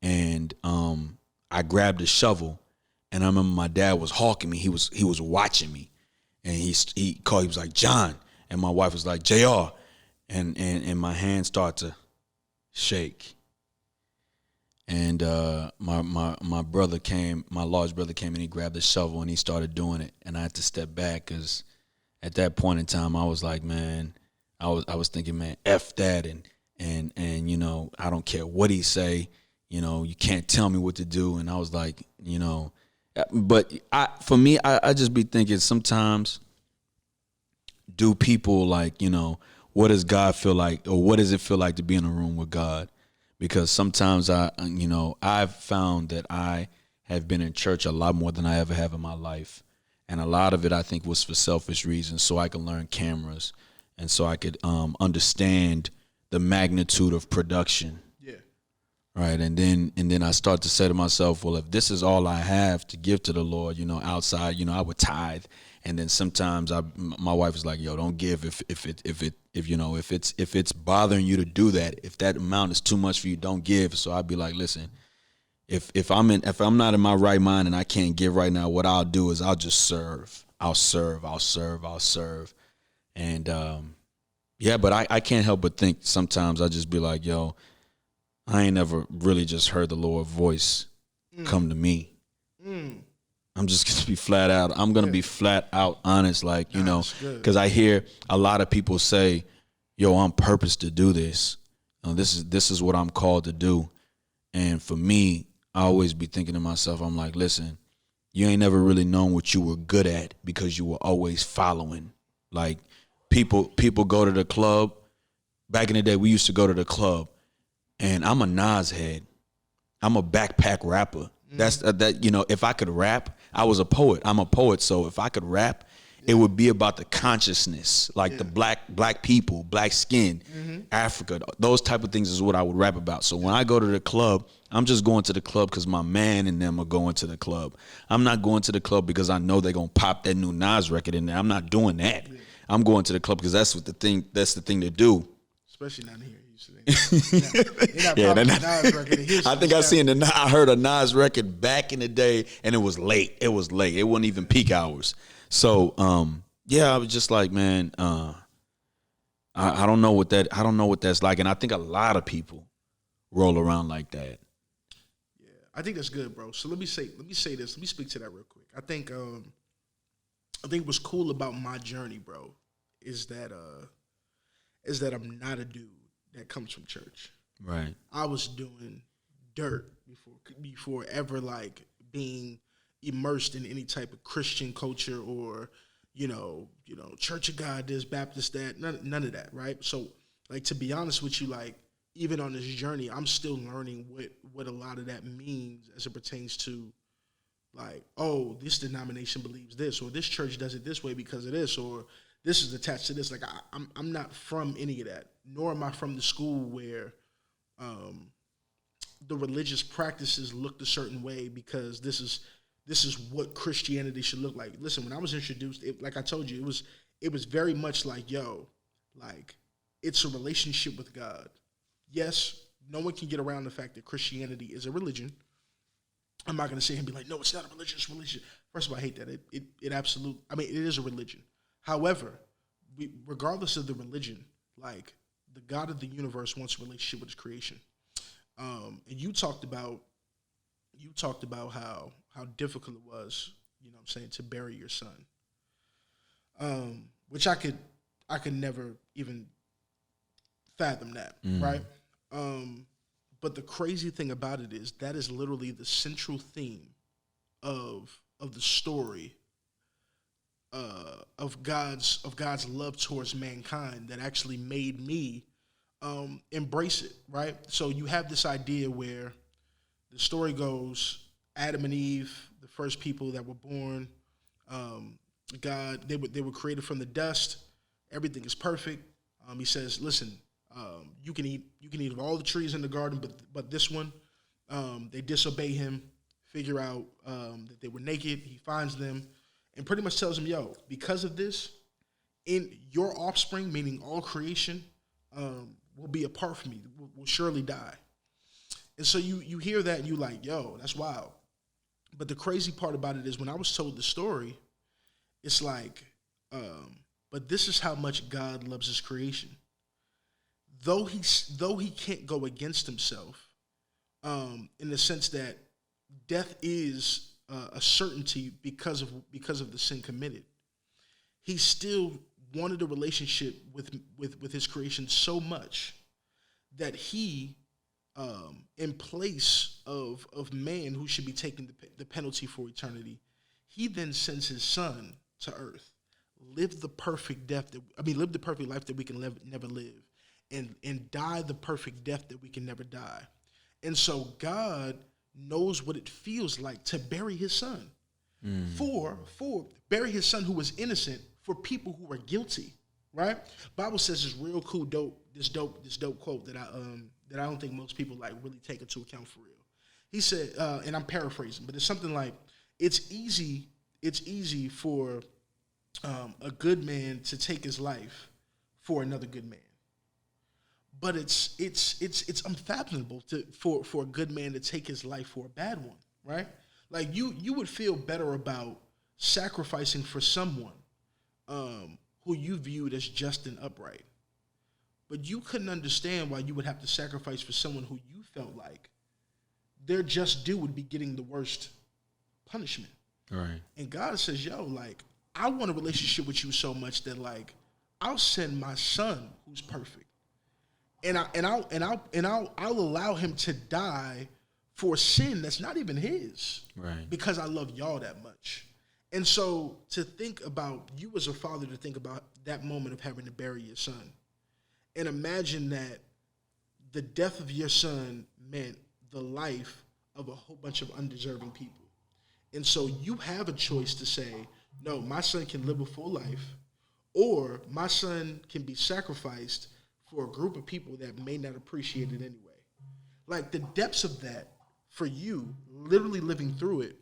And I grabbed a shovel, and I remember my dad was hawking me. He was watching me, and he called. He was like, John. And my wife was like, JR. And my hands start to shake. And my brother came, my large brother came, and he grabbed the shovel and he started doing it. And I had to step back because at that point in time, I was like, man, I was thinking, man, F that. And you know, I don't care what he say. You know, you can't tell me what to do. And I was like, you know, but for me, I just be thinking sometimes, do people like, you know, what does God feel like, or what does it feel like to be in a room with God? Because sometimes I've found that I have been in church a lot more than I ever have in my life. And a lot of it, I think, was for selfish reasons, so I could learn cameras and so I could understand the magnitude of production. Yeah. Right. And then I start to say to myself, well, if this is all I have to give to the Lord, you know, outside, you know, I would tithe. And then sometimes my wife is like, yo, don't give if it's bothering you to do that, if that amount is too much for you, don't give. So I'd be like, listen, if I'm not in my right mind and I can't give right now, what I'll do is I'll just serve. I'll serve. And yeah, but I can't help but think sometimes I just be like, yo, I ain't never really just heard the Lord's voice come to me. I'm just going to be flat out. I'm going to be flat out honest, like, you know, because I hear a lot of people say, yo, I'm purposed to do this. This is what I'm called to do. And for me, I always be thinking to myself, I'm like, listen, you ain't never really known what you were good at because you were always following. Like people go to the club. Back in the day, we used to go to the club, and I'm a Nas head. I'm a backpack rapper. That's that. You know, if I could rap, I was a poet. I'm a poet. So if I could rap, it would be about the consciousness, like the black people, black skin, Africa. Those type of things is what I would rap about. So when I go to the club, I'm just going to the club because my man and them are going to the club. I'm not going to the club because I know they're gonna pop that new Nas record in there. I'm not doing that. I'm going to the club because that's the thing to do. Especially not here. I think I heard a Nas record back in the day, and it was late. It wasn't even peak hours. So I was just like, man, I don't know what that's like, and I think a lot of people roll around like that. Yeah, I think that's good, bro. So let me say this. Let me speak to that real quick. I think what's cool about my journey, bro, is that I'm not a dude that comes from church. Right. I was doing dirt before ever like being immersed in any type of Christian culture or, you know, Church of God, this, Baptist, that, none of that, right? So, like, to be honest with you, like, even on this journey, I'm still learning what a lot of that means as it pertains to, like, oh, this denomination believes this, or this church does it this way because of this, or this is attached to this. Like, I'm not from any of that, nor am I from the school where the religious practices looked a certain way because this is this is what Christianity should look like. Listen, when I was introduced, like I told you, it was very much like, yo, like, it's a relationship with God. Yes, no one can get around the fact that Christianity is a religion. I'm not going to sit here and be like, no, it's not a religion, it's a religion. First of all, I hate that. It is a religion. However, regardless of the religion, like, the God of the universe wants a relationship with his creation. And you talked about how difficult it was, you know what I'm saying, to bury your son. Which I could never even fathom that, right? But the crazy thing about it is that is literally the central theme of the story of God's love towards mankind that actually made me embrace it, right? So you have this idea where the story goes, Adam and Eve, the first people that were born, God, they were created from the dust. Everything is perfect. He says, listen, you can eat of all the trees in the garden, but this one, they disobey him, figure out that they were naked. He finds them and pretty much tells them, yo, because of this, in your offspring, meaning all creation, will be apart from me, will surely die. And so you hear that and you like, yo, that's wild. But the crazy part about it is when I was told the story, it's like, but this is how much God loves his creation. Though he can't go against himself, in the sense that death is a certainty because of the sin committed, he still wanted a relationship with his creation so much that he, in place of man who should be taking the penalty for eternity, he then sends his son to earth, live the perfect life that we can never live, and die the perfect death that we can never die. And so God knows what it feels like to bury his son, for bury his son who was innocent for people who are guilty, right? Bible says this real cool this dope quote that I don't think most people like really take into account for real. He said, and I'm paraphrasing, but it's something like, it's easy for a good man to take his life for another good man, but it's unfathomable for a good man to take his life for a bad one, right? Like you would feel better about sacrificing for someone who you viewed as just and upright, but you couldn't understand why you would have to sacrifice for someone who you felt like their just due would be getting the worst punishment. Right. And God says, yo, like, I want a relationship with you so much that, like, I'll send my son who's perfect. And I'll allow him to die for sin that's not even his. Right. Because I love y'all that much. And so to think about you as a father, to think about that moment of having to bury your son, and imagine that the death of your son meant the life of a whole bunch of undeserving people. And so you have a choice to say, no, my son can live a full life, or my son can be sacrificed for a group of people that may not appreciate it anyway. Like, the depths of that for you, literally living through it,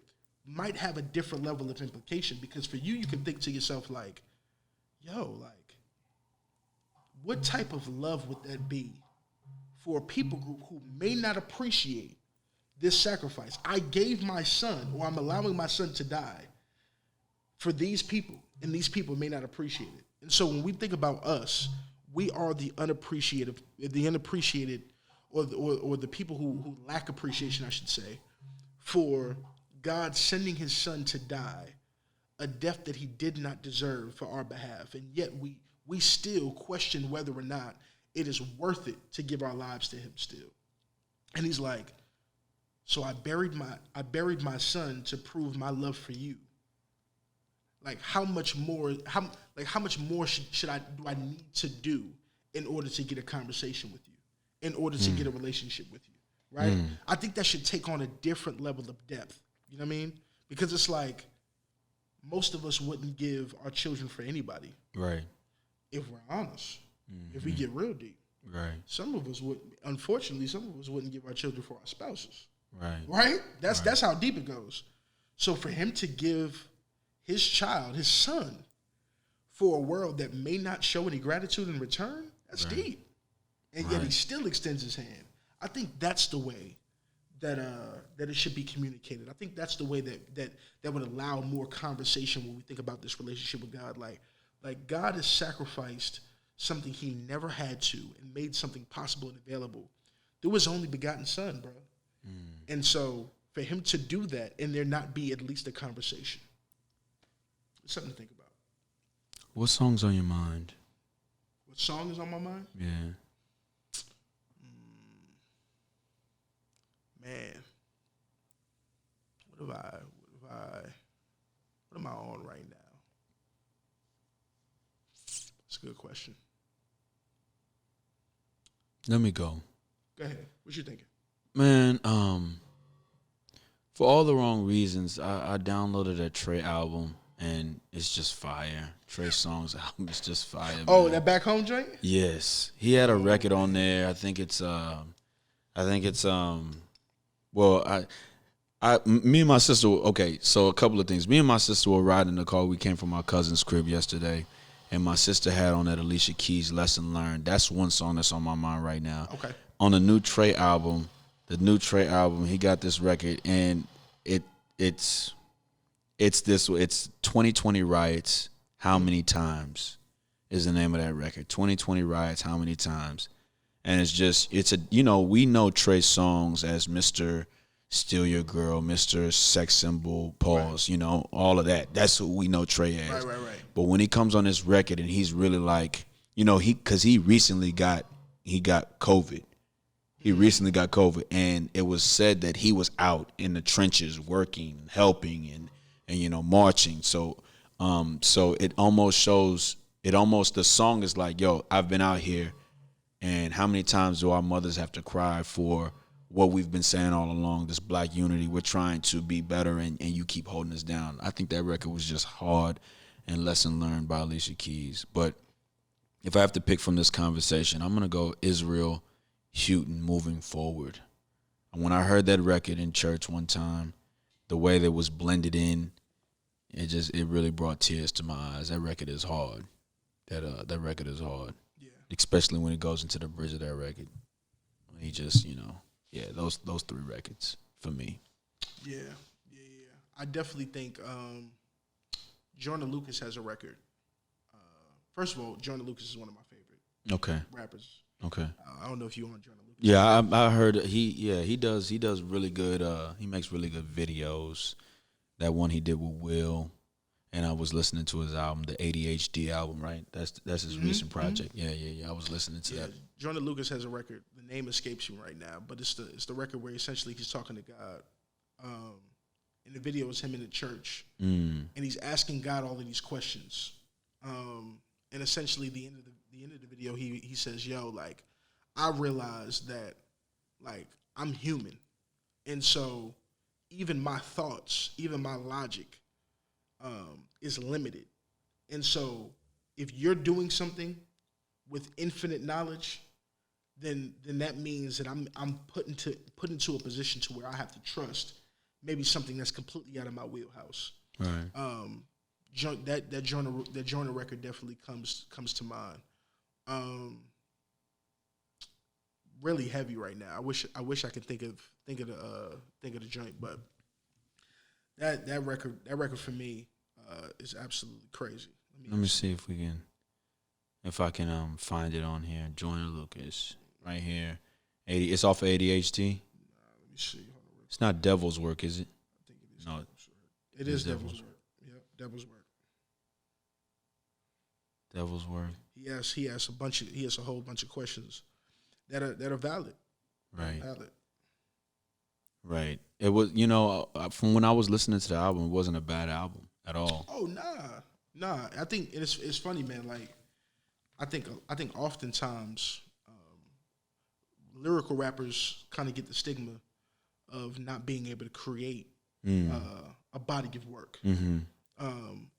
might have a different level of implication, because for you can think to yourself like, yo, like, what type of love would that be for a people group who may not appreciate this sacrifice? I gave my son, or I'm allowing my son to die for these people, and these people may not appreciate it. And so when we think about us, we are the unappreciated, or the people who lack appreciation, I should say, for God sending his son to die a death that he did not deserve for our behalf. And yet we still question whether or not it is worth it to give our lives to him still. And he's like, so I buried my son to prove my love for you. Like, how much more do I need to do in order to get a conversation with you, in order to get a relationship with you, right? I think that should take on a different level of depth. You know what I mean? Because it's like, most of us wouldn't give our children for anybody. Right. If we're honest. If we get real deep. Right. Some of us wouldn't give our children for our spouses. Right. Right? That's how deep it goes. So for him to give his child, his son, for a world that may not show any gratitude in return, that's deep. And yet he still extends his hand. I think that's the way that it should be communicated. I think that's the way that would allow more conversation when we think about this relationship with God. Like God has sacrificed something he never had to and made something possible and available through his only begotten son, bro. And so for him to do that and there not be at least a conversation, it's something to think about. What song's on your mind? What song is on my mind? Yeah. Man, what am I on right now? That's a good question. Let me go. Go ahead. What you thinking? Man, for all the wrong reasons, I downloaded that Trey album and it's just fire. Trey Songz album is just fire. Oh, man. that Back Home joint? Yes. He had a record on there. I think it's well, me and my sister, okay, so a couple of things. Me and my sister were riding in the car. We came from our cousin's crib yesterday, and my sister had on that Alicia Keys, Lesson Learned. That's one song that's on my mind right now. Okay. On the new Trey album, he got this record, and it's 2020 Riots, How Many Times is the name of that record. 2020 Riots, How Many Times. And we know Trey Songz as Mr. Steal Your Girl, Mr. Sex Symbol, Pause, all of that. That's who we know Trey as. Right. But when he comes on this record and he's really like, because he recently got COVID. He recently got COVID, and it was said that he was out in the trenches working, helping, and marching. So it almost shows. The song is like, yo, I've been out here. And how many times do our mothers have to cry for what we've been saying all along, this black unity? We're trying to be better, and you keep holding us down. I think that record was just hard and Lesson Learned by Alicia Keys. But if I have to pick from this conversation, I'm going to go Israel Houghton, Moving Forward. And when I heard that record in church one time, the way that it was blended in, it really brought tears to my eyes. That record is hard. That record is hard. Especially when it goes into the bridge of that record. He just, those three records for me. Yeah. I definitely think Joyner Lucas has a record. First of all, Joyner Lucas is one of my favorite rappers. Okay. I don't know if you on Joyner Lucas. Yeah, I heard he does really good. He makes really good videos. That one he did with Will. And I was listening to his album, the ADHD album, right? That's his recent project. Yeah. I was listening to that. Joyner Lucas has a record. The name escapes me right now, but it's the record where essentially he's talking to God. In the video, it's him in the church, and he's asking God all of these questions. And essentially, the end of the video, he says, "Yo, like, I realize that, like, I'm human, and so even my thoughts, even my logic." Is limited. And so if you're doing something with infinite knowledge, then that means that I'm put into a position to where I have to trust maybe something that's completely out of my wheelhouse. Right. That Joyner record definitely comes to mind. Really heavy right now. I wish I could think of the joint, but that record for me is absolutely crazy. Let me see if I can find it on here. Joyner Lucas, right here. It's off of ADHD. Let me see. It's not Devil's Work, is it? I think it is. No, it is Devil's Work. Yep, Devil's Work. Devil's Work. He has a whole bunch of questions that are valid. Right. Valid. Right. It was, from when I was listening to the album, it wasn't a bad album at all. Oh, nah. I think it's funny, man. Like, I think oftentimes lyrical rappers kind of get the stigma of not being able to create a body of work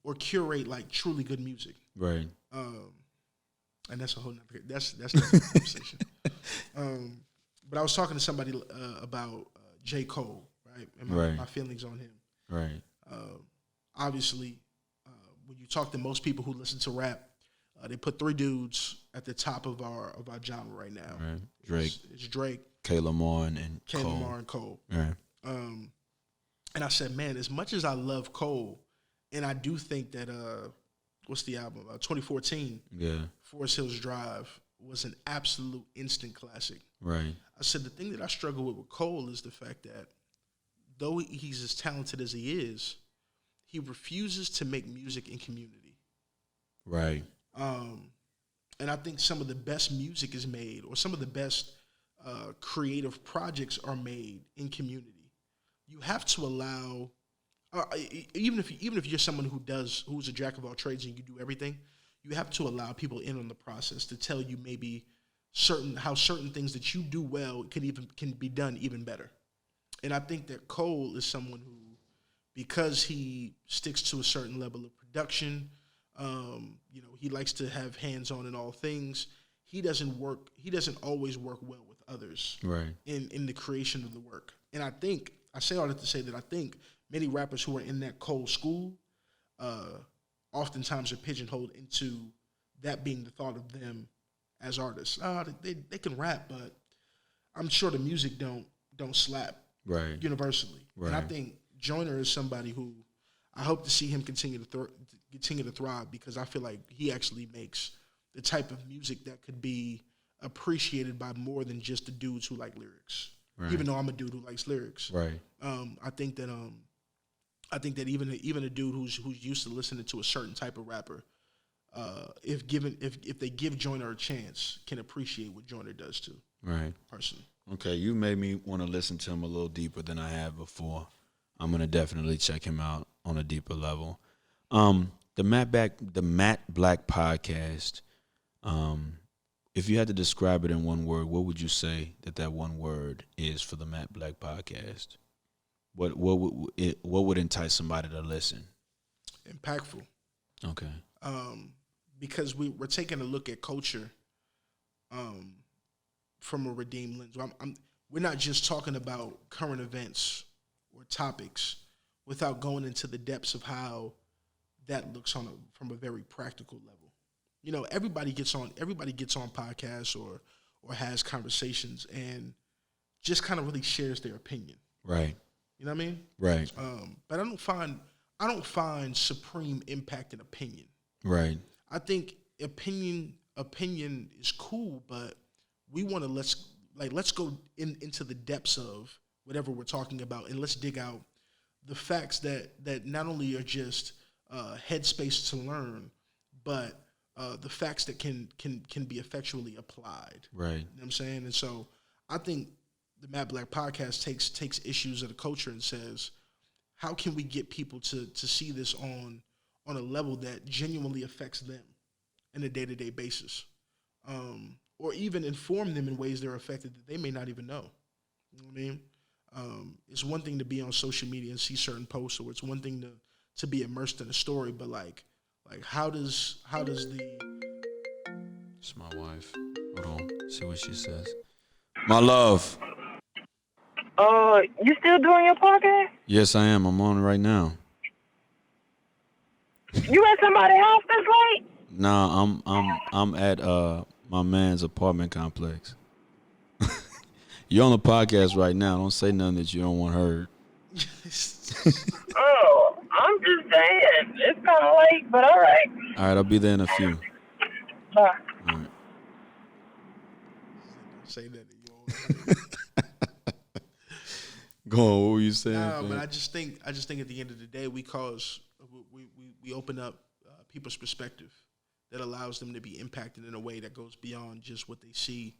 or curate like truly good music. Right. And that's a whole nother, that's another conversation. But I was talking to somebody about J. Cole, right? And my feelings on him. Right. Obviously, when you talk to most people who listen to rap, they put three dudes at the top of our genre right now. Right. Drake. It's Drake, K. Lamar and K. Cole. Lamar and Cole. Right. And I said, man, as much as I love Cole, and I do think that what's the album? 2014. Yeah. Forest Hills Drive was an absolute instant classic. Right. I said the thing that I struggle with Cole is the fact that though he's as talented as he is, he refuses to make music in community. Right. And I think some of the best music is made, or some of the best creative projects are made in community. You have to allow, even if you're someone who's a jack of all trades and you do everything, you have to allow people in on the process to tell you maybe how certain things that you do well can be done even better. And I think that Cole is someone who, because he sticks to a certain level of production, he likes to have hands-on in all things. He doesn't always work well with others, right, in the creation of the work. And I say all that to say that I think many rappers who are in that Cole school oftentimes are pigeonholed into that being the thought of them as artists. They can rap, but I'm sure the music don't slap right universally. Right. And I think Joyner is somebody who I hope to see him continue to thrive, because I feel like he actually makes the type of music that could be appreciated by more than just the dudes who like lyrics. Right. Even though I'm a dude who likes lyrics, right? I think that even a dude who's used to listening to a certain type of rapper, if they give Joyner a chance, can appreciate what Joyner does too. Right. Personally. Okay, you made me want to listen to him a little deeper than I have before. I'm gonna definitely check him out on a deeper level. The Matt Black podcast. If you had to describe it in one word, what would you say that one word is for the Matt Black podcast? What would entice somebody to listen? Impactful. Okay. Because we're taking a look at culture from a redeemed lens. We're not just talking about current events or topics without going into the depths of how that looks from a very practical level. You know, everybody gets on podcasts or has conversations and just kind of really shares their opinion. Right. You know what I mean? Right. But I don't find supreme impact in opinion. Right. I think opinion is cool, but we want to let's go into the depths of whatever we're talking about, and let's dig out the facts that not only are just headspace to learn, but the facts that can be effectually applied. Right. You know what I'm saying? And so I think the Matt Black podcast takes issues of the culture and says, how can we get people to see this on a level that genuinely affects them in a day-to-day basis, or even inform them in ways they're affected that they may not even know. You know what I mean? It's one thing to be on social media and see certain posts, or it's one thing to be immersed in a story, but like how does the... It's my wife. Hold on, see what she says. My love. You still doing your podcast? Yes, I am. I'm on it right now. You at somebody's house this late? Nah, I'm at my man's apartment complex. You're on the podcast right now. Don't say nothing that you don't want heard. Oh, I'm just saying. It's kind of late, but all right. All right, I'll be there in a few. Bye. All right. Say that to you. Go on. What were you saying? No, but I just think at the end of the day, we open up people's perspective that allows them to be impacted in a way that goes beyond just what they see,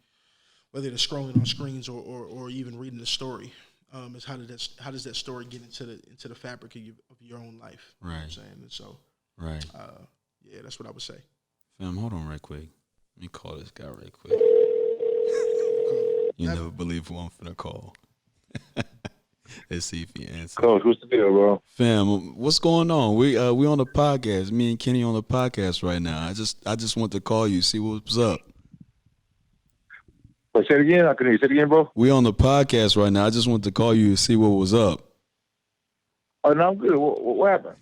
whether they're scrolling on screens or even reading the story. Is how does that story get into the fabric of your own life? Right. You know what I'm saying? And so, right. Yeah, that's what I would say. Fam, hold on right quick. Let me call this guy right quick. You never believe who I'm finna call. Let's see if he answers. Coach, what's the deal, bro? Fam, what's going on? We on the podcast. Me and Kenny on the podcast right now. I just want to call you, see what's up. Wait, say it again. I couldn't hear you. Say it again, bro. We on the podcast right now. I just want to call you to see what was up. Oh, no, I'm good. What happened?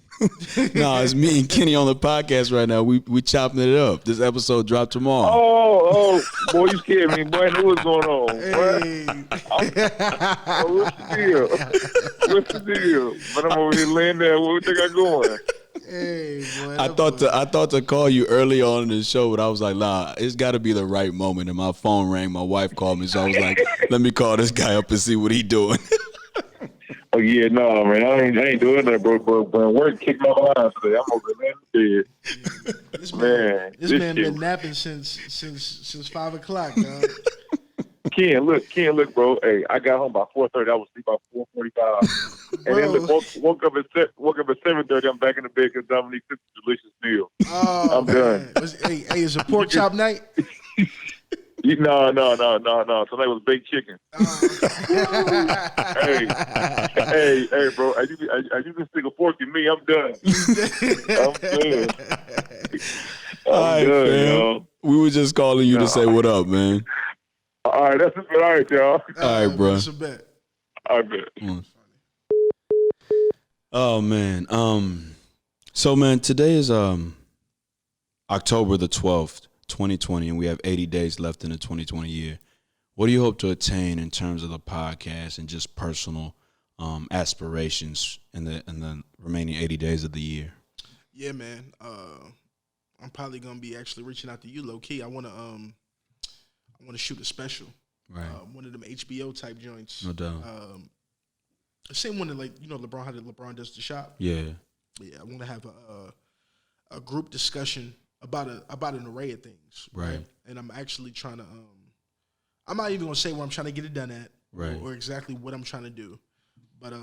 No, it's me and Kenny on the podcast right now. We chopping it up. This episode dropped tomorrow. Oh, boy, you scared me, boy. I know what's going on. Hey. What's the deal? What's the deal? But I'm over here laying there. What you think I'm going? Hey, boy. I thought to call you early on in the show, but I was like, nah, it's got to be the right moment. And my phone rang. My wife called me, so I was like, let me call this guy up and see what he doing. Oh, yeah, no, man. I ain't doing that, bro. But when work kicked my behind today, I'm over there in bed. This man been napping since 5 o'clock, dog. Ken, look, bro. Hey, I got home by 4:30. I was asleep by 4:45, and then woke up at 7:30. I'm back in the bed because Dominique cooked a delicious meal. Oh, I'm done. Hey, is it pork chop night? No. Tonight was baked chicken. Hey, bro. I you can stick a fork in me. I'm done. I'm done. All right, fam. We were just calling you to say what up, man. All right, that's it. All right, y'all. All right, bro. That's a bet. I bet. Oh man. So man, today is October the 12th, 2020, and we have 80 days left in the 2020 year. What do you hope to attain in terms of the podcast and just personal aspirations in the remaining 80 days of the year? Yeah, man. I'm probably gonna be actually reaching out to you, low key. I wanna shoot a special. Right. One of them HBO type joints. No doubt. The same one that, like, you know, LeBron does the shop. Yeah. Yeah, I want to have a group discussion about an array of things. Right. And I'm actually trying to I'm not even gonna say where I'm trying to get it done at, right, or exactly what I'm trying to do, but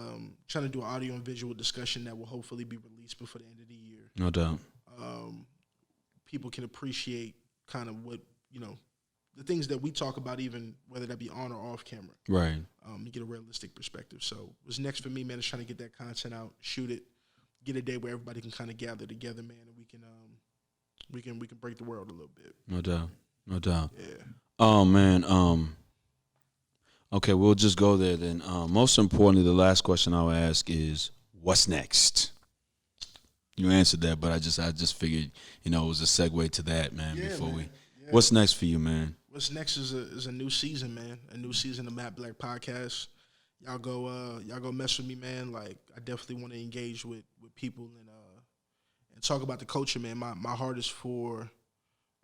trying to do an audio and visual discussion that will hopefully be released before the end of the year. No doubt. People can appreciate kind of what, you know, the things that we talk about, even whether that be on or off camera. Right. To get a realistic perspective. So what's next for me, man, is trying to get that content out, shoot it, get a day where everybody can kind of gather together, man, and we can break the world a little bit. No doubt. No doubt. Yeah. Oh man. Okay, we'll just go there then. Most importantly, the last question I'll ask is, what's next? You answered that, but I just figured, you know, it was a segue to that, man. Yeah, before man. we. Yeah. What's next for you, man? What's next is a new season, man. A new season of Matt Black Podcast. Y'all go mess with me, man. Like, I definitely want to engage with people and talk about the culture, man. My heart is for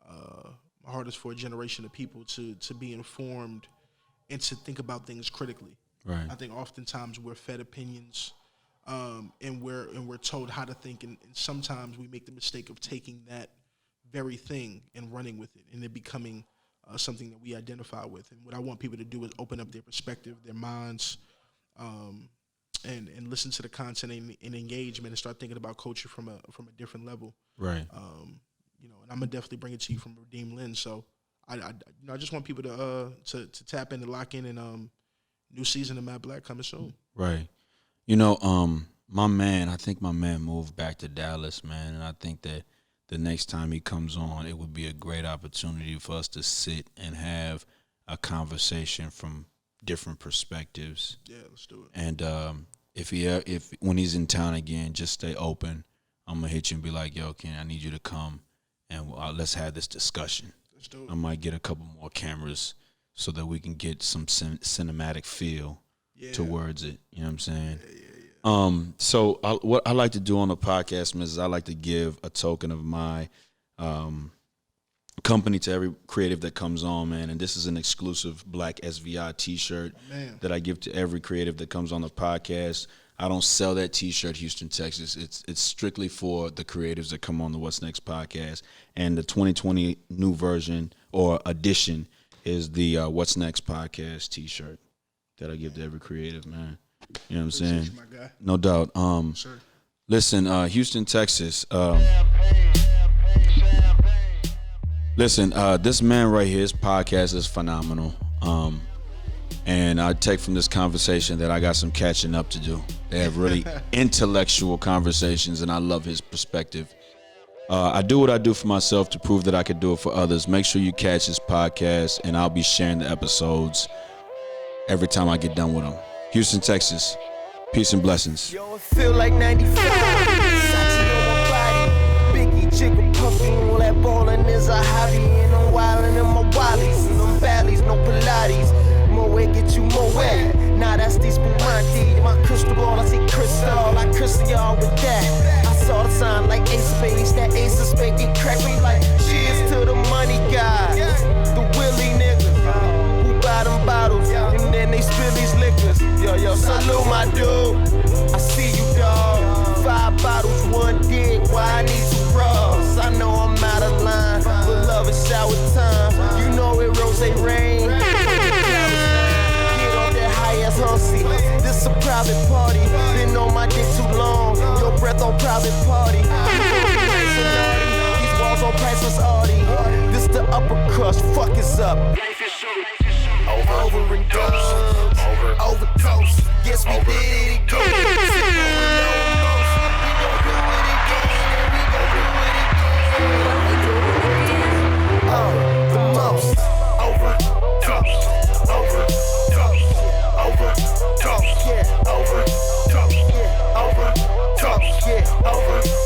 a generation of people to be informed and to think about things critically. Right. I think oftentimes we're fed opinions, and we're told how to think, and sometimes we make the mistake of taking that very thing and running with it, and it becoming something that we identify with. And what I want people to do is open up their perspective, their minds, and listen to the content and engagement and start thinking about culture from a different level. Right. You know, and I'm gonna definitely bring it to you from a redeemed lens. So I just want people to tap in and lock in, and new season of Matt Black coming soon. Right. You know, I think my man moved back to Dallas, man, and I think that the next time he comes on, it would be a great opportunity for us to sit and have a conversation from different perspectives. Yeah, let's do it. And if when he's in town again, just stay open. I'm gonna hit you and be like, "Yo, Ken, I need you to come and let's have this discussion." Let's do it. I might get a couple more cameras so that we can get some cinematic feel towards it. You know what I'm saying? Yeah. So what I like to do on the podcast, is I like to give a token of my company to every creative that comes on, man. And this is an exclusive Black SVI T-shirt that I give to every creative that comes on the podcast. I don't sell that T-shirt, Houston, Texas. It's strictly for the creatives that come on the What's Next podcast. And the 2020 new version or edition is the What's Next podcast T-shirt that I give to every creative, man. You know what I'm saying? My guy. No doubt. Sure. Listen, Houston, Texas. Listen, this man right here, his podcast is phenomenal. And I take from this conversation that I got some catching up to do. They have really intellectual conversations, and I love his perspective. I do what I do for myself to prove that I could do it for others. Make sure you catch his podcast, and I'll be sharing the episodes every time I get done with them. Houston, Texas, Peace and blessings. Yo, it feel like 95. Sachi on my body. Biggie, chicken, puffy, all that ballin' is a hobby. And I'm wildin' in my wallies. And them valleys, no Pilates. More weight, get you more wet. Nah, that's these Spumante. My crystal ball, I see crystal. I crystal y'all with that. I saw the sign like Ace of Spades. That Ace of Spades get cracked me like cheers to the money guy. The Willie niggas who buy them bottles. And then they spill these liquors. Yo, salute my dude. I see you, dog. 5 bottles, 1 dick. Why I need 2 bras? I know I'm out of line, but love is shower time. You know it rose rain. Get on that high ass hussy. This a private party. Been on my dick too long. Your breath on private party. These walls on priceless Audi. This the upper crust. Fuck is up. Over and done. Overdose. Guess we did it again. The most. Overdose. Overdose. Overdose. Yeah. Overdose. Yeah. Overdose. Yeah. Overdose.